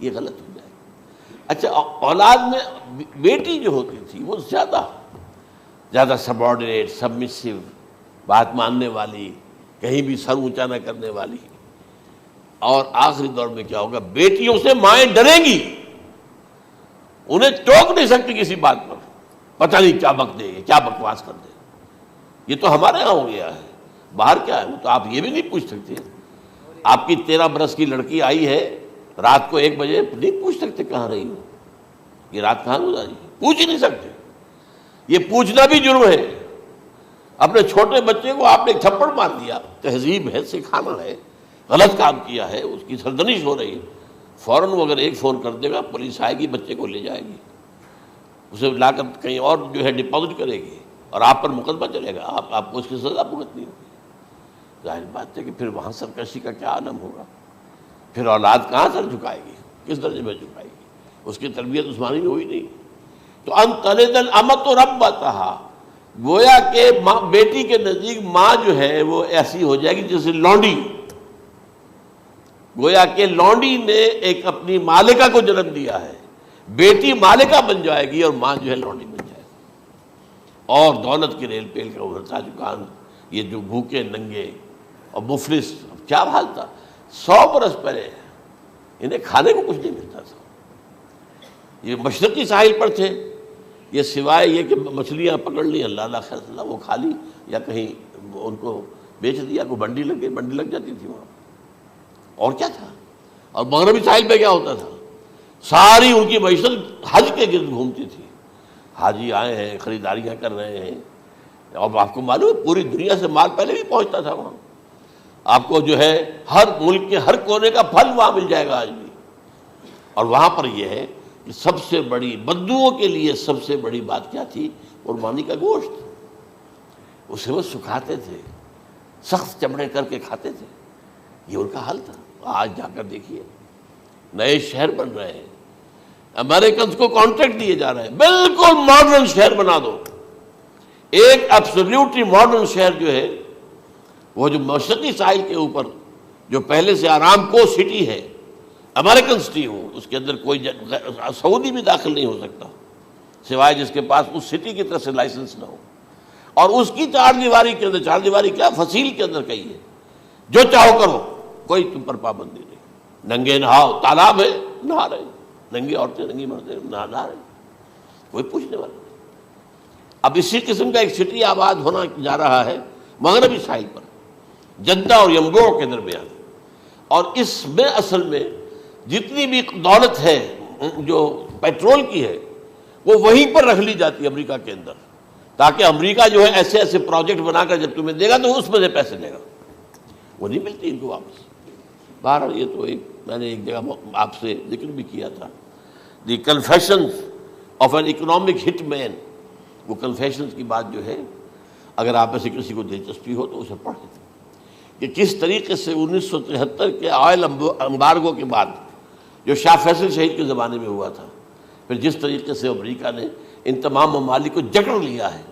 Speaker 1: یہ غلط ہو جائے۔ اچھا، اولاد میں بیٹی جو ہوتی تھی وہ زیادہ سبارڈینیٹ، سبمسیو، بات ماننے والی، کہیں بھی سر اونچا نہ کرنے والی، اور آخری دور میں کیا ہوگا، بیٹیوں سے مائیں ڈریں گی، انہیں ٹوک نہیں سکتی کسی بات پر، پتہ نہیں کیا بک دے گی، کیا بکواس کر دے گی۔ یہ تو ہمارے ہاں ہو گیا ہے، باہر کیا ہے وہ تو آپ یہ بھی نہیں پوچھ سکتے، آپ کی 13 برس کی لڑکی آئی ہے رات کو 1 بجے، نہیں پوچھ سکتے کہاں رہی ہو، یہ رات کہاں گزاری، پوچھ ہی نہیں سکتے، یہ پوچھنا بھی جرم ہے۔ اپنے چھوٹے بچے کو آپ نے ایک تھپڑ مار دیا، تہذیب ہے، سکھانا ہے، غلط کام کیا ہے، اس کی سرزنش ہو رہی ہے، فوراً وہ اگر ایک فون کر دے گا پولیس آئے گی، بچے کو لے جائے گی، اسے لا کر کہیں اور جو ہے ڈپازٹ کرے گی، اور آپ پر مقدمہ چلے گا، آپ کو اس کی سزا بھگتنی ہوگی۔ ظاہر بات ہے کہ پھر وہاں سرکشی کا کیا عالم ہوگا، پھر اولاد کہاں سر جھکائے گی، کس درجے میں جھکائے گی، اس کی تربیت عثمانی میں ہوئی نہیں، تو ان تلد الامۃ ربتہا، گویا کہ بیٹی کے نزدیک ماں جو ہے وہ ایسی ہو جائے گی جیسے لونڈی، گویا کہ لونڈی نے ایک اپنی مالکہ کو جنم دیا ہے، بیٹی مالکہ بن جائے گی اور ماں جو ہے لونڈی بن جائے گی، اور دولت کی ریل پیل کا ابھرتا دکان، یہ جو بھوکے ننگے اور مفلس، کیا حال تھا 100 برس پہلے، انہیں کھانے کو کچھ نہیں ملتا تھا، یہ مشرقی ساحل پر تھے، یہ سوائے یہ کہ مچھلیاں پکڑ لی اللہ خیر اللہ وہ کھا لی، یا کہیں ان کو بیچ دیا، کوئی بنڈی لگ گئی، بنڈی لگ جاتی تھی وہاں، اور کیا تھا۔ اور مغربی ساحل پہ کیا ہوتا تھا، ساری ان کی معیشت حج کے گرد گھومتی تھی، حاجی آئے ہیں خریداریاں کر رہے ہیں، اور آپ کو معلوم ہے پوری دنیا سے مال پہلے بھی پہنچتا تھا وہاں، آپ کو جو ہے ہر ملک کے ہر کونے کا پھل وہاں مل جائے گا آج بھی۔ اور وہاں پر یہ ہے کہ سب سے بڑی بدوؤں کے لیے سب سے بڑی بات کیا تھی، قربانی کا گوشت، اسے وہ سکھاتے تھے، سخت چمڑے کر کے کھاتے تھے، یہ ان کا حل تھا۔ آج جا کر دیکھیے نئے شہر بن رہے ہیں، امریکنز کو کانٹریکٹ دیے جا رہے ہیں، بالکل ماڈرن شہر بنا دو، ایک ایبسلیوٹلی ماڈرن شہر جو ہے وہ جو مشرقی ساحل کے اوپر جو پہلے سے آرام کو سٹی ہے، امریکن سٹی ہو، اس کے اندر کوئی سعودی بھی داخل نہیں ہو سکتا سوائے جس کے پاس اس سٹی کی طرف سے لائسنس نہ ہو، اور اس کی چار دیواری کے اندر، چار دیواری کیا فصیل کے اندر کہی ہے، جو چاہو کرو، کوئی تم پر پابندی نہیں، ننگے نہاؤ، تالاب ہے نہا رہے، ننگی عورتیں ننگی مردیں نہا رہے، کوئی پوچھنے والا نہیں۔ اب اسی قسم کا ایک سٹی آباد ہونا جا رہا ہے مغربی ساحل پر، جدہ اور ینبوع کے درمیان، اور اس میں اصل میں جتنی بھی دولت ہے جو پیٹرول کی ہے وہ وہیں پر رکھ لی جاتی ہے امریکہ کے اندر، تاکہ امریکہ جو ہے ایسے ایسے پروجیکٹ بنا کر جب تمہیں دے گا تو اس میں سے پیسے دے گا، وہ نہیں ملتی ان کو واپس۔ بہرحال یہ تو میں نے ایک جگہ آپ سے ذکر بھی کیا تھا، دی کنفیشنز آف این اکنامک ہٹ مین، وہ کنفیشنز کی بات جو ہے اگر آپ میں سے کسی کو دلچسپی ہو تو اسے پڑھیں، کہ کس طریقے سے 1973 کے آئل امبارگو کے بعد جو شاہ فیصل شہید کے زمانے میں ہوا تھا، پھر جس طریقے سے امریکہ نے ان تمام ممالک کو جکڑ لیا ہے،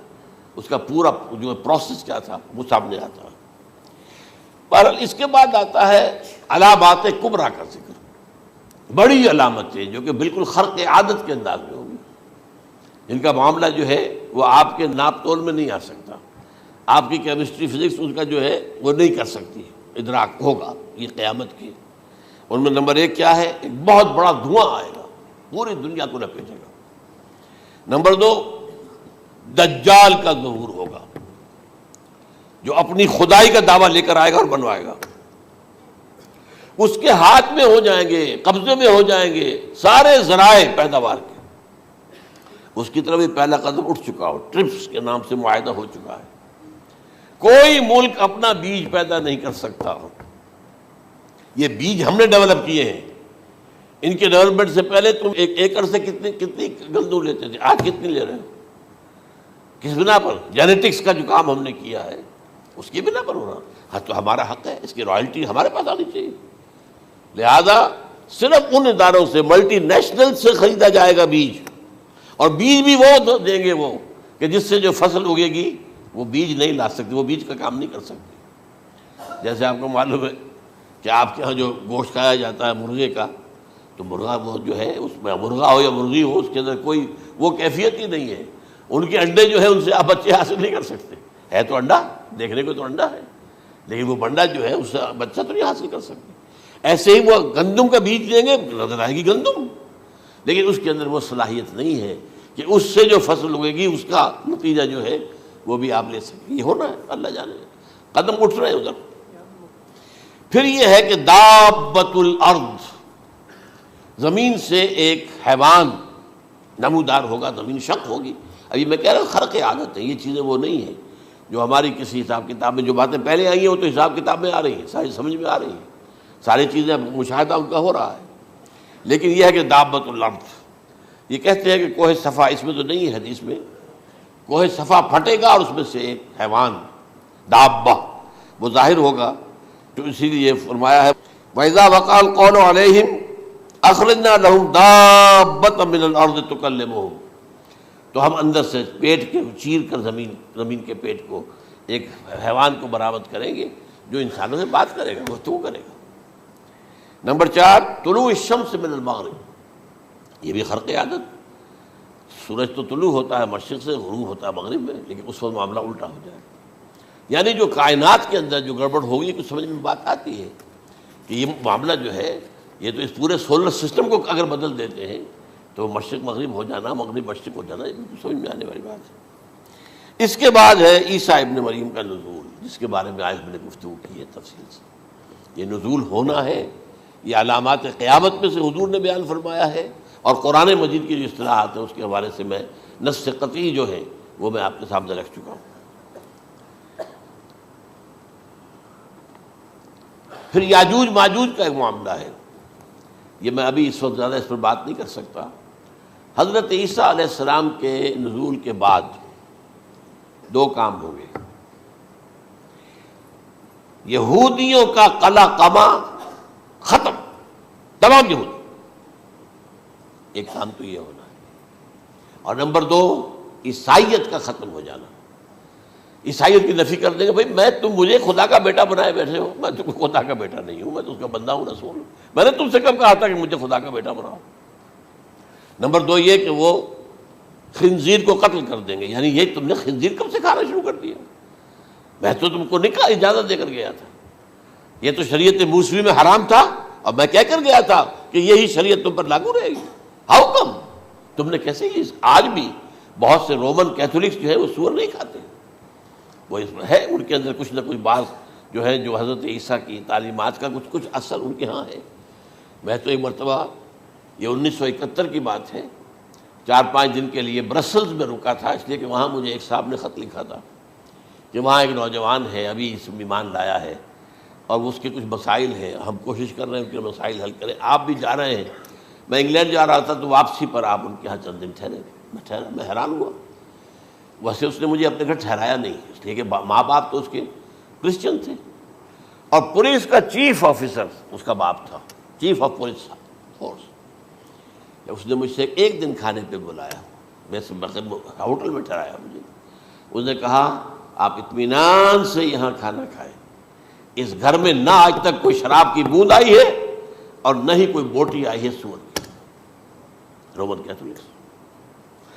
Speaker 1: اس کا پورا جو پروسیس کیا تھا وہ سامنے آتا ہے۔ بہرحال اس کے بعد آتا ہے علامات کبریٰ کا ذکر، بڑی علامتیں جو کہ بالکل خرق عادت کے انداز میں ہوگی، جن کا معاملہ جو ہے وہ آپ کے ناپ تول میں نہیں آ سکتا، آپ کی کیمسٹری فزکس اس کا جو ہے وہ نہیں کر سکتی، ادراک ہوگا یہ قیامت کی۔ ان میں نمبر 1 کیا ہے، ایک بہت بڑا دھواں آئے گا، پوری دنیا کو لپیٹے گا۔ نمبر 2 دجال کا ظہور ہوگا، جو اپنی خدائی کا دعویٰ لے کر آئے گا اور بنوائے گا، اس کے ہاتھ میں ہو جائیں گے، قبضے میں ہو جائیں گے سارے ذرائع پیداوار کے، اس کی طرف بھی پہلا قدم اٹھ چکا ہو، ٹرپس کے نام سے معاہدہ ہو چکا ہے، کوئی ملک اپنا بیج پیدا نہیں کر سکتا، یہ بیج ہم نے ڈیولپ کیے ہیں، ان کے ڈیولپمنٹ سے پہلے تم ایک ایکڑ سے کتنی گندم لیتے تھے، آج کتنی لے رہے ہو، کس بنا پر؟ جینیٹکس کا جو کام ہم نے کیا ہے اس کی بنا پر ہو رہا، ہاں تو ہمارا حق ہے، اس کی رائلٹی ہمارے پاس آنی چاہیے، لہذا صرف ان اداروں سے ملٹی نیشنل سے خریدا جائے گا بیج، اور بیج بھی وہ دیں گے وہ کہ جس سے جو فصل اگے گی وہ بیج نہیں لا سکتے، وہ بیج کا کام نہیں کر سکتے۔ جیسے آپ کو معلوم ہے کہ آپ کے ہاں جو گوشت کھایا جاتا ہے مرغے کا، تو مرغا وہ جو ہے اس میں مرغا ہو یا مرغی ہو، اس کے اندر کوئی وہ کیفیت ہی نہیں ہے، ان کے انڈے جو ہے ان سے آپ بچے حاصل نہیں کر سکتے، ہے تو انڈا، دیکھنے کو تو انڈا ہے لیکن وہ بنڈا جو ہے اس سے بچہ تو نہیں حاصل کر سکتے۔ ایسے ہی وہ گندم کا بیج دیں گے، نظر آئے گی گندم، لیکن اس کے اندر وہ صلاحیت نہیں ہے کہ اس سے جو فصل اگے گی اس کا نتیجہ جو ہے وہ بھی آپ لے سکیں۔ یہ ہونا ہے، اللہ جانے، قدم اٹھ رہے ہیں ادھر۔ پھر یہ ہے کہ دابۃ الارض، زمین سے ایک حیوان نمودار ہوگا، زمین شق ہوگی۔ ابھی میں کہہ رہا ہوں خرق عادت ہے، یہ چیزیں وہ نہیں ہیں جو ہماری کسی حساب کتاب میں جو باتیں پہلے آئی ہیں وہ تو حساب کتاب میں آ رہی ہیں، ساری سمجھ میں آ رہی ہیں، ساری چیزیں مشاہدہ ان کا ہو رہا ہے، لیکن یہ ہے کہ دابۃ الارض، یہ کہتے ہیں کہ کوہ صفا، اس میں تو نہیں ہے حدیث میں، کوہ صفا پھٹے گا اور اس میں سے ایک حیوان دابہ وہ ظاہر ہوگا، تو اسی لیے فرمایا ہے وَإِذَا وَقَعَ الْقَوْلُ عَلَيْهِمْ أَخْرَجْنَا لَهُمْ دَابَّةً مِّنَ الْأَرْضِ تُكَلِّمُهُمْ، تو ہم اندر سے پیٹ کے چیر کر زمین کے پیٹ کو ایک حیوان کو برآمد کریں گے جو انسانوں سے بات کرے گا، گفتگو کرے گا۔ نمبر 4، طلوع الشمس من المغرب، یہ بھی خرق عادت۔ سورج تو طلوع ہوتا ہے مشرق سے، غروب ہوتا ہے مغرب میں، لیکن اس وقت معاملہ الٹا ہو جائے، یعنی جو کائنات کے اندر جو گڑبڑ ہوگی کچھ سمجھ میں بات آتی ہے کہ یہ معاملہ جو ہے یہ تو اس پورے سولر سسٹم کو اگر بدل دیتے ہیں تو مشرق مغرب ہو جانا، مغرب مشرق ہو جانا، یہ سمجھ میں آنے والی بات ہے۔ اس کے بعد ہے عیسیٰ ابن مریم کا نزول، جس کے بارے میں آج میں نے گفتگو کی ہے تفصیل سے۔ یہ نزول ہونا ہے، یہ علامات قیامت میں سے حضور نے بیان فرمایا ہے، اور قرآن مجید کی جو اصطلاحات ہیں اس کے حوالے سے میں نص قطعی جو ہے وہ میں آپ کے سامنے رکھ چکا ہوں۔ پھر یاجوج ماجوج کا ایک معاملہ ہے، یہ میں ابھی اس وقت زیادہ اس پر بات نہیں کر سکتا۔ حضرت عیسیٰ علیہ السلام کے نزول کے بعد 2 کام ہوں گے۔ یہودیوں کا قلع قمع ختم، تمام یہود، ایک کام تو یہ ہونا ہے، اور نمبر 2 عیسائیت کا ختم ہو جانا۔ عیسائیت کی نفی کر دیں گے، بھائی تم مجھے خدا کا بیٹا بنائے بیٹھے ہو، میں تم خدا کا بیٹا نہیں ہوں، میں تو اس کا بندہ ہوں، رسول ہوں، میں نے تم سے کب کہا تھا کہ مجھے خدا کا بیٹا بناؤ۔ نمبر 2 یہ کہ وہ خنزیر کو قتل کر دیں گے، یعنی یہ تم نے خنزیر کب سے کھانا شروع کر دیا؟ میں تو تم کو نکاح اجازت دے کر گیا تھا، یہ تو شریعت موسوی میں حرام تھا، اور میں کہہ کر گیا تھا کہ یہی شریعت تم پر لاگو رہے گی، ہاؤ کم؟ تم نے کیسے یہ؟ آج بھی بہت سے رومن کیتھولکس جو ہے وہ سور نہیں کھاتے، وہ اس میں ہے ان کے اندر کچھ نہ کچھ بات جو ہے جو حضرت عیسیٰ کی تعلیمات کا کچھ اثر ان کے ہاں ہے۔ میں تو ایک مرتبہ، یہ 1971 کی بات ہے، 4-5 دن کے لیے برسلز میں رکا تھا، اس لیے کہ وہاں مجھے ایک صاحب نے خط لکھا تھا کہ وہاں ایک نوجوان ہے، ابھی اس ایمان لایا ہے، اور اس کے کچھ مسائل ہیں، ہم کوشش کر رہے ہیں ان کے مسائل حل کریں، آپ بھی جا رہے ہیں۔ میں انگلینڈ جا رہا تھا تو واپسی پر آپ ان کے ہاں چند دن ٹھہرے، میں حیران ہوا۔ ویسے اس نے مجھے اپنے گھر ٹھہرایا نہیں، اس لیے کہ ماں باپ تو اس کے کرسچن تھے، اور پولیس کا چیف آفیسر اس کا باپ تھا، چیف آف پولیس فورس۔ اس نے مجھ سے 1 دن کھانے پہ بلایا، میں ہوٹل میں ٹھہرایا مجھے، اس نے کہا آپ اطمینان سے یہاں کھانا کھائیں، اس گھر میں نہ آج تک کوئی شراب کی بوند آئی ہے اور نہ ہی کوئی بوٹی آئی ہے سور کی۔ Roman Catholics.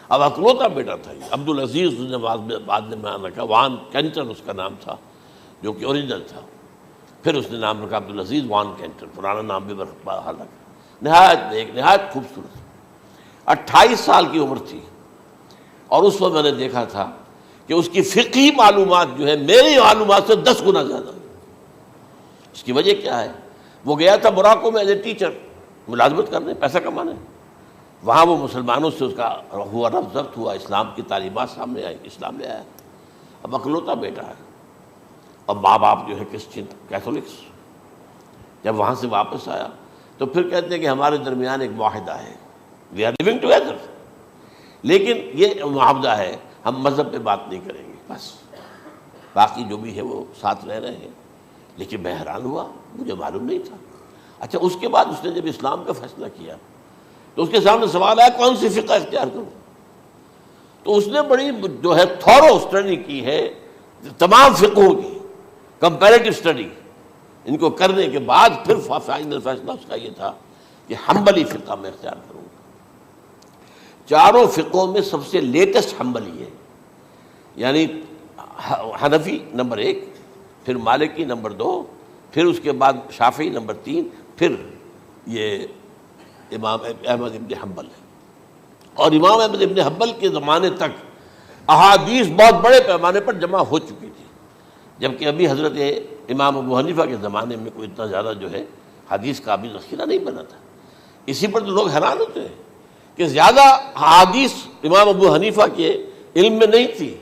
Speaker 1: اب اکلوتا بیٹا تھا یہ، عبدالعزیز نے بعد میں نام رکھا، وان کینٹر اس کا نام تھا جو کہ اوریجنل تھا، پھر اس نے نام رکھا عبدالعزیز وان کینٹر، پرانا نام بھی بہرحال رکھا۔ نہایت خوبصورت، 28 سال کی عمر تھی، اور اس وقت میں نے دیکھا تھا کہ اس کی فقہی معلومات جو ہے میری معلومات سے 10 گنا زیادہ۔ اس کی وجہ کیا ہے؟ وہ گیا تھا موراکو میں ایز اے ٹیچر ملازمت کرنے، پیسہ کمانے، وہاں وہ مسلمانوں سے اس کا ہوا ربط ضبط ہوا، اسلام کی تعلیمات سامنے آئی، اسلام لے آیا۔ اب اکلوتا بیٹا ہے، اور ماں باپ جو ہے کرسچن کیتھولکس۔ جب وہاں سے واپس آیا تو پھر کہتے ہیں کہ ہمارے درمیان ایک معاہدہ ہے، وی آر لیونگ ٹوگیدر، لیکن یہ معاہدہ ہے ہم مذہب پہ بات نہیں کریں گے، بس باقی جو بھی ہے وہ ساتھ رہ رہے ہیں۔ لیکن میں حیران ہوا، مجھے معلوم نہیں تھا۔ اچھا، اس کے بعد اس نے جب اسلام کا فیصلہ کیا تو اس کے سامنے سوال آیا کون سی فقہ اختیار کروں؟ تو اس نے بڑی جو ہے تھورو اسٹڈی کی ہے تمام فقہوں کی، کمپیریٹو اسٹڈی، ان کو کرنے کے بعد پھر فائنل فیصلہ اس کا یہ تھا کہ حنبلی فقہ میں اختیار کروں گا۔ 4 فقہوں میں سب سے لیٹسٹ حنبلی ہے، یعنی حنفی نمبر 1، پھر مالکی نمبر 2، پھر اس کے بعد شافعی نمبر 3، پھر یہ امام احمد ابن حنبل ہے۔ اور امام احمد ابن حنبل کے زمانے تک احادیث بہت بڑے پیمانے پر جمع ہو چکی تھی، جبکہ ابھی حضرت امام ابو حنیفہ کے زمانے میں کوئی اتنا زیادہ جو ہے حدیث کا بھی ذخیرہ نہیں بنا تھا۔ اسی پر تو لوگ حیران ہوتے ہیں کہ زیادہ حدیث امام ابو حنیفہ کے علم میں نہیں تھی،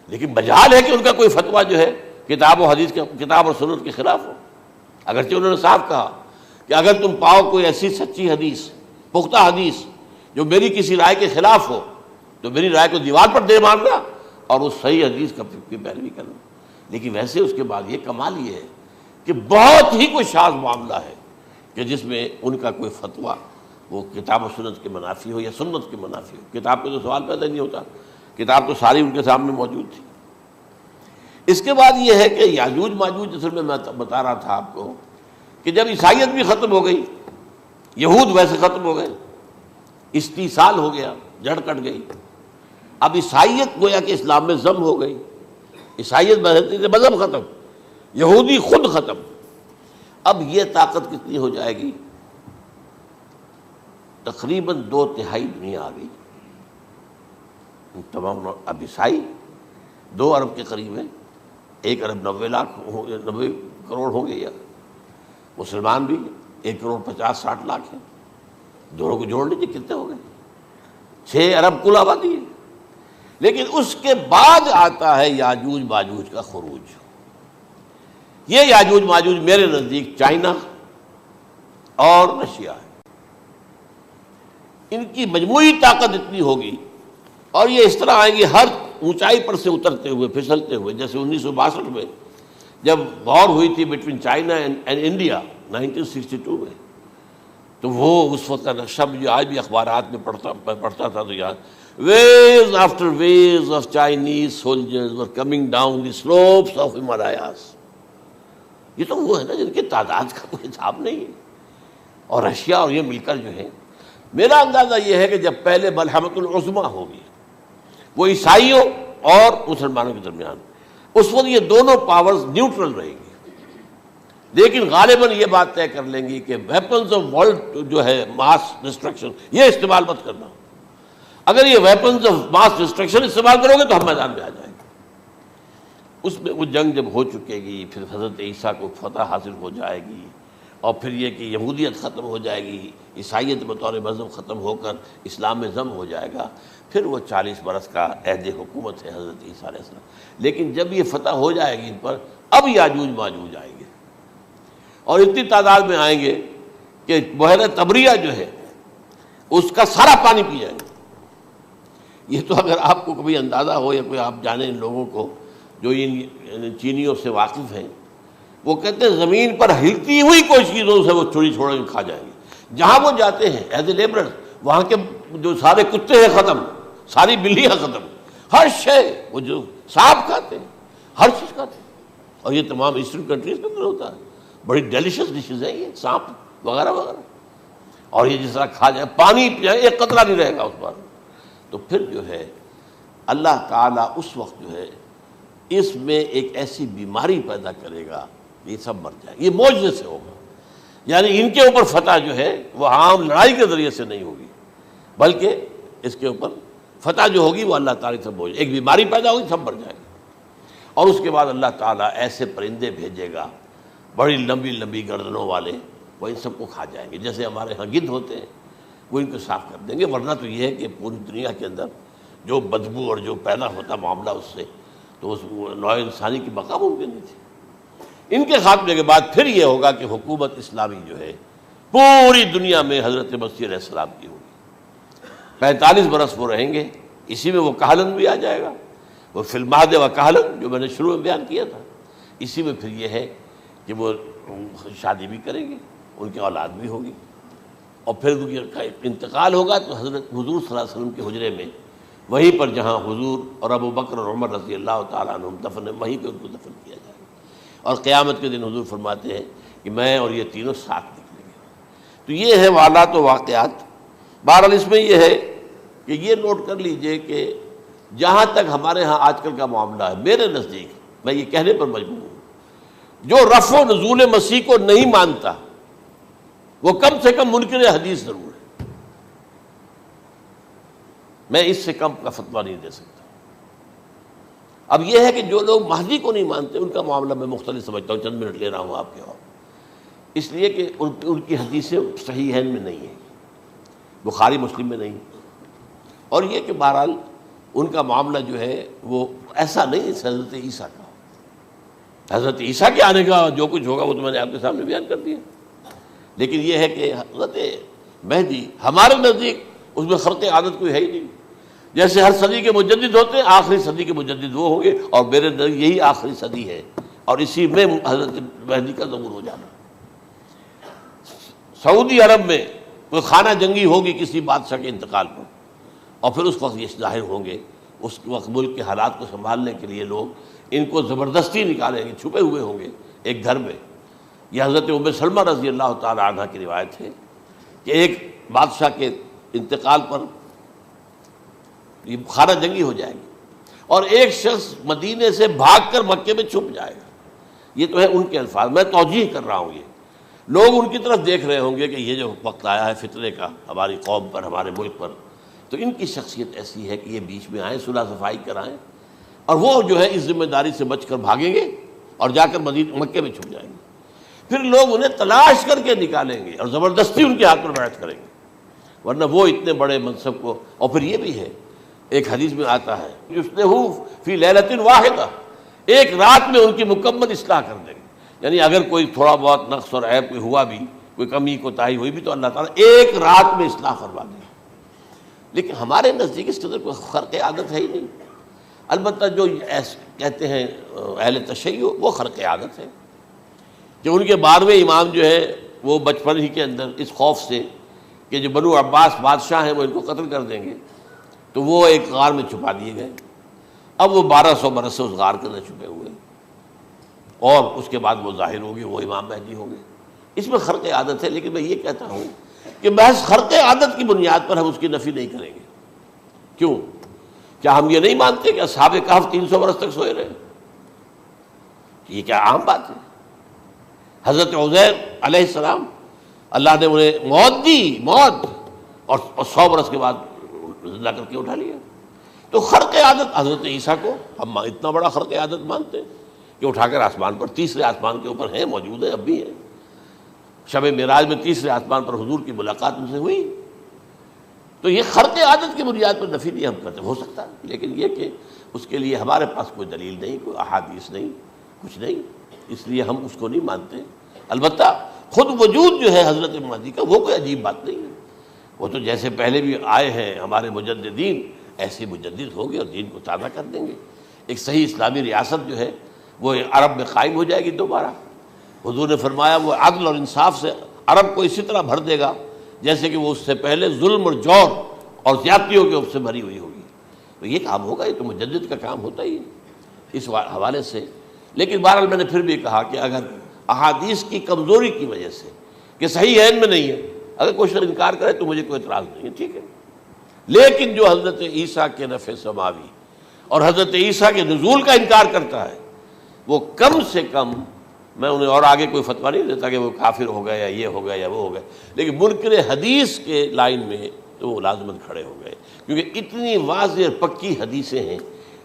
Speaker 1: لیکن مجال ہے کہ ان کا کوئی فتویٰ جو ہے کتاب و حدیث کے، کتاب اور سنت کے خلاف ہو۔ اگرچہ انہوں نے صاف کہا کہ اگر تم پاؤ کوئی ایسی سچی حدیث، پختہ حدیث جو میری کسی رائے کے خلاف ہو تو میری رائے کو دیوار پر دے مارنا اور اس صحیح حدیث کی پیروی کرنا۔ لیکن ویسے اس کے بعد یہ کمال یہ ہے کہ بہت ہی کوئی شاذ معاملہ ہے کہ جس میں ان کا کوئی فتویٰ وہ کتاب و سنت کے منافی ہو یا سنت کے منافی ہو. کتاب پہ تو سوال پیدا نہیں ہوتا، کتاب تو ساری ان کے سامنے موجود تھی. اس کے بعد یہ ہے کہ یاجوج ماجوج، اصل میں بتا رہا تھا آپ کو کہ جب عیسائیت بھی ختم ہو گئی، یہود ویسے ختم ہو گئے، استیصال ہو گیا، جڑ کٹ گئی، اب عیسائیت گویا کہ اسلام میں ضم ہو گئی. عیسائیت مذہب ختم، یہودی خود ختم. اب یہ طاقت کتنی ہو جائے گی؟ تقریباً 2/3 دنیا آ گئی. تمام اب عیسائی 2 ارب کے قریب ہیں، 1 ارب 90 کروڑ ہوں گے، یا مسلمان بھی 1 کروڑ 50-60 لاکھ ہیں. دونوں کو جوڑ لیجیے کتنے ہو گئے؟ 6 ارب کل آبادی ہے. لیکن اس کے بعد آتا ہے یاجوج ماجوج کا خروج. یہ یاجوج ماجوج میرے نزدیک چائنا اور رشیا ہے. ان کی مجموعی طاقت اتنی ہوگی، اور یہ اس طرح آئیں گے ہر اونچائی پر سے اترتے ہوئے، پھسلتے ہوئے. جیسے 1962 میں جب وار ہوئی تھی بٹوین چائنا اینڈ انڈیا 1962 میں، تو وہ اس وقت کا نقشہ مجھے آج بھی اخبارات میں پڑھتا تھا تو یاد، waves after waves of Chinese soldiers were coming down the slopes of Himalayas. یہ تو وہ ہے نا جن کی تعداد کا کوئی حساب نہیں ہے. اور رشیا اور یہ مل کر جو ہے، میرا اندازہ یہ ہے کہ جب پہلے ملحمۃ العظمیٰ ہوگی وہ عیسائیوں اور مسلمانوں کے درمیان، اس وقت یہ دونوں پاورز نیوٹرل رہیں گی. لیکن غالباً یہ بات طے کر لیں گی کہ ویپنز آف ورلڈ جو ہے ماس ڈسٹرکشن، یہ استعمال مت کرنا. اگر یہ ویپنز آف ماس ڈسٹرکشن استعمال کرو گے تو ہم میدان میں آ جائیں گے. اس میں وہ جنگ جب ہو چکے گی، پھر حضرت عیسیٰ کو فتح حاصل ہو جائے گی، اور پھر یہ کہ یہودیت ختم ہو جائے گی، عیسائیت بطور مذہب ختم ہو کر اسلام میں ضم ہو جائے گا. پھر وہ 40 برس کا عہد حکومت ہے حضرت عیسیٰ علیہ السلام. لیکن جب یہ فتح ہو جائے گی ان پر، اب یاجوج ماجوج آئیں گے، اور اتنی تعداد میں آئیں گے کہ بحیرہ طبریہ جو ہے اس کا سارا پانی پی جائیں گے. یہ تو اگر آپ کو کبھی اندازہ ہو یا کوئی آپ جانیں ان لوگوں کو جو ان چینیوں سے واقف ہیں، وہ کہتے ہیں زمین پر ہلتی ہوئی کوئی چیزوں سے وہ چھوڑ کے کھا جائیں گے. جہاں وہ جاتے ہیں ایز اے لیبرر، وہاں کے جو سارے کتے ہیں ختم، ساری بلیاں ختم، ہر شے، وہ جو سانپ کھاتے ہیں، ہر چیز کھاتے ہیں. اور یہ تمام ایسٹرن کنٹریز کے اندر ہوتا ہے. بڑی ڈیلیشس ڈشز ہیں یہ سانپ وغیرہ وغیرہ. اور یہ جس طرح کھا جائے، پانی پیا، ایک قطرہ نہیں رہے گا اس پر. تو پھر جو ہے اللہ تعالیٰ اس وقت جو ہے اس میں ایک ایسی بیماری پیدا کرے گا، یہ سب مر جائے. یہ معجزے سے ہوگا. یعنی ان کے اوپر فتح جو ہے وہ عام لڑائی کے ذریعے سے نہیں ہوگی، بلکہ اس کے اوپر فتح جو ہوگی وہ اللہ تعالیٰ سے بوجھ، ایک بیماری پیدا ہوگی، سب مر جائے گا. اور اس کے بعد اللہ تعالیٰ ایسے پرندے بھیجے گا بڑی لمبی لمبی گردنوں والے، وہ ان سب کو کھا جائیں گے. جیسے ہمارے ہاں گدھ ہوتے ہیں، وہ ان کو صاف کر دیں گے. ورنہ تو یہ ہے کہ پوری دنیا کے اندر جو بدبو اور جو پیدا ہوتا معاملہ اس سے، تو اس نوع انسانی کی بقا ممکن نہیں تھی. ان کے خاتمے کے بعد پھر یہ ہوگا کہ حکومت اسلامی جو ہے پوری دنیا میں حضرت مسیح علیہ السلام کی ہوگی. 45 برس وہ رہیں گے. اسی میں وہ کہلن بھی آ جائے گا، وہ فی المہد و کہلن جو میں نے شروع میں بیان کیا تھا. اسی میں پھر یہ ہے کہ وہ شادی بھی کریں گے، ان کی اولاد بھی ہوگی، اور پھر ان کا انتقال ہوگا تو حضرت حضور صلی اللہ علیہ وسلم کے حجرے میں، وہیں پر جہاں حضور اور ابو بکر اور عمر رضی اللہ تعالیٰ عنہم دفن ہیں، وہیں پہ ان کو دفن کیا جائے گا. اور قیامت کے دن حضور فرماتے ہیں کہ میں اور یہ تینوں ساتھ نکلیں گے. تو یہ ہے حالات و واقعات. بہرحال اس میں یہ ہے کہ یہ نوٹ کر لیجئے کہ جہاں تک ہمارے ہاں آج کل کا معاملہ ہے، میرے نزدیک میں یہ کہنے پر مجبور ہوں، جو رفع و نزول مسیح کو نہیں مانتا وہ کم سے کم منکر حدیث ضرور ہے. میں اس سے کم کا فتویٰ نہیں دے سکتا. اب یہ ہے کہ جو لوگ مہدی کو نہیں مانتے ان کا معاملہ میں مختلف سمجھتا ہوں. چند منٹ لے رہا ہوں آپ کے، اور اس لیے کہ ان کی حدیثیں صحیحین میں نہیں ہیں، بخاری مسلم میں نہیں. اور یہ کہ بہرحال ان کا معاملہ جو ہے وہ ایسا نہیں ہے حضرت عیسیٰ کا. حضرت عیسیٰ کے آنے کا جو کچھ ہوگا وہ تو میں نے آپ کے سامنے بیان کر دیا. لیکن یہ ہے کہ حضرت مہدی ہمارے نزدیک اس میں خرق عادت کوئی ہے ہی نہیں. جیسے ہر صدی کے مجدد ہوتے ہیں، آخری صدی کے مجدد وہ ہوں گے، اور میرے نزدیک یہی آخری صدی ہے، اور اسی میں حضرت مہدی کا ظہور ہو جانا. سعودی عرب میں کوئی خانہ جنگی ہوگی کسی بادشاہ کے انتقال پر، اور پھر اس وقت یہ ظاہر ہوں گے، اس وقت ملک کے حالات کو سنبھالنے کے لیے لوگ ان کو زبردستی نکالیں گے، چھپے ہوئے ہوں گے ایک گھر میں۔ یہ حضرت ام سلمہ رضی اللہ تعالی عنہ کی روایت ہے کہ ایک بادشاہ کے انتقال پر یہ خانہ جنگی ہو جائے گی، اور ایک شخص مدینے سے بھاگ کر مکے میں چھپ جائے گا۔ یہ تو ہے ان کے الفاظ، میں توجیہ کر رہا ہوں۔ یہ لوگ ان کی طرف دیکھ رہے ہوں گے کہ یہ جو وقت آیا ہے فتنے کا ہماری قوم پر، ہمارے ملک پر، تو ان کی شخصیت ایسی ہے کہ یہ بیچ میں آئیں، صلح صفائی کرائیں، اور وہ جو ہے اس ذمہ داری سے بچ کر بھاگیں گے اور جا کر مکے میں چھپ جائیں گے۔ پھر لوگ انہیں تلاش کر کے نکالیں گے اور زبردستی ان کے ہاتھ پر بیعت کریں گے، ورنہ وہ اتنے بڑے منصب کو۔ اور پھر یہ بھی ہے، ایک حدیث میں آتا ہے یصلحُ فی لیلۃ واحدہ، ایک رات میں ان کی مکمل اصلاح کر دیں گے۔ یعنی اگر کوئی تھوڑا بہت نقص اور عیب کوئی ہوا بھی، کوئی کمی کوتاہی ہوئی بھی، تو اللہ تعالیٰ ایک رات میں اصلاح کروا دیں گے۔ لیکن ہمارے نزدیک اس قدر کوئی خرق عادت ہے ہی نہیں۔ البتہ جو کہتے ہیں اہل تشیع، وہ خرق عادت ہے کہ ان کے 12ویں امام جو ہے وہ بچپن ہی کے اندر اس خوف سے کہ جو بنو عباس بادشاہ ہیں وہ ان کو قتل کر دیں گے، تو وہ ایک غار میں چھپا دیے گئے۔ اب وہ 1200 برس سے اس غار کے اندر چھپے ہوئے، اور اس کے بعد وہ ظاہر ہوگی، وہ امام مہدی ہوں گے۔ اس میں خرق عادت ہے، لیکن میں یہ کہتا ہوں کہ محض خرق عادت کی بنیاد پر ہم اس کی نفی نہیں کریں گے۔ کیوں؟ کیا ہم یہ نہیں مانتے کہ اصحاب کہف 300 برس تک سوئے رہے؟ یہ کیا عام بات ہے؟ حضرت عزیر علیہ السلام، اللہ نے انہیں موت دی، موت، اور 100 برس کے بعد زندہ کر کے اٹھا لیا۔ تو خرق عادت حضرت عیسیٰ کو ہم اتنا بڑا خرق عادت مانتے ہیں کہ اٹھا کر آسمان پر، تیسرے آسمان کے اوپر ہیں، موجود ہیں، اب بھی ہیں۔ شب معراج میں تیسرے آسمان پر حضور کی ملاقات ان سے ہوئی۔ تو یہ خرق عادت کی بنیاد پر نفی نہیں ہم کرتے، ہو سکتا ہے، لیکن یہ کہ اس کے لیے ہمارے پاس کوئی دلیل نہیں، کوئی احادیث نہیں، کچھ نہیں، اس لیے ہم اس کو نہیں مانتے۔ البتہ خود وجود جو ہے حضرت مہدی کا، وہ کوئی عجیب بات نہیں ہے۔ وہ تو جیسے پہلے بھی آئے ہیں ہمارے مجددین، ایسے مجدد ہوں گے اور دین کو تازہ کر دیں گے۔ ایک صحیح اسلامی ریاست جو ہے وہ عرب میں قائم ہو جائے گی دوبارہ۔ حضور نے فرمایا وہ عدل اور انصاف سے عرب کو اسی طرح بھر دے گا جیسے کہ وہ اس سے پہلے ظلم اور جور اور زیادتیوں کے سے بھری ہوئی ہوگی۔ تو یہ کام ہوگا، یہ تو مجدد کا کام ہوتا ہی ہے اس حوالے سے۔ لیکن بہرحال میں نے پھر بھی کہا کہ اگر احادیث کی کمزوری کی وجہ سے کہ صحیح عین میں نہیں ہے، اگر کوئی شخص انکار کرے تو مجھے کوئی اعتراض نہیں ہے، ٹھیک ہے۔ لیکن جو حضرت عیسیٰ کے نفع سماوی اور حضرت عیسیٰ کے نزول کا انکار کرتا ہے، وہ کم سے کم، میں انہیں اور آگے کوئی فتویٰ نہیں دیتا کہ وہ کافر ہو گئے یا یہ ہو گئے یا وہ ہو گئے، لیکن منکر حدیث کے لائن میں تو وہ لازمت کھڑے ہو گئے، کیونکہ اتنی واضح اور پکی حدیثیں ہیں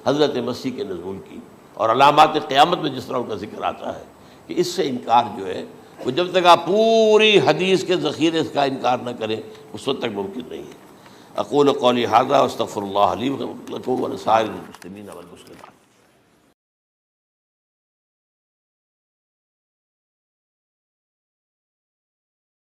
Speaker 1: حضرت مسیح کے نزول کی، اور علامات قیامت میں جس طرح ان کا ذکر آتا ہے کہ اس سے انکار جو ہے وہ جب تک آپ پوری حدیث کے ذخیرے کا انکار نہ کریں اس وقت تک ممکن نہیں ہے۔ اقول قولی ھذا واستغفر اللہ لی ولکم ولسائر المسلمین والمسلمات۔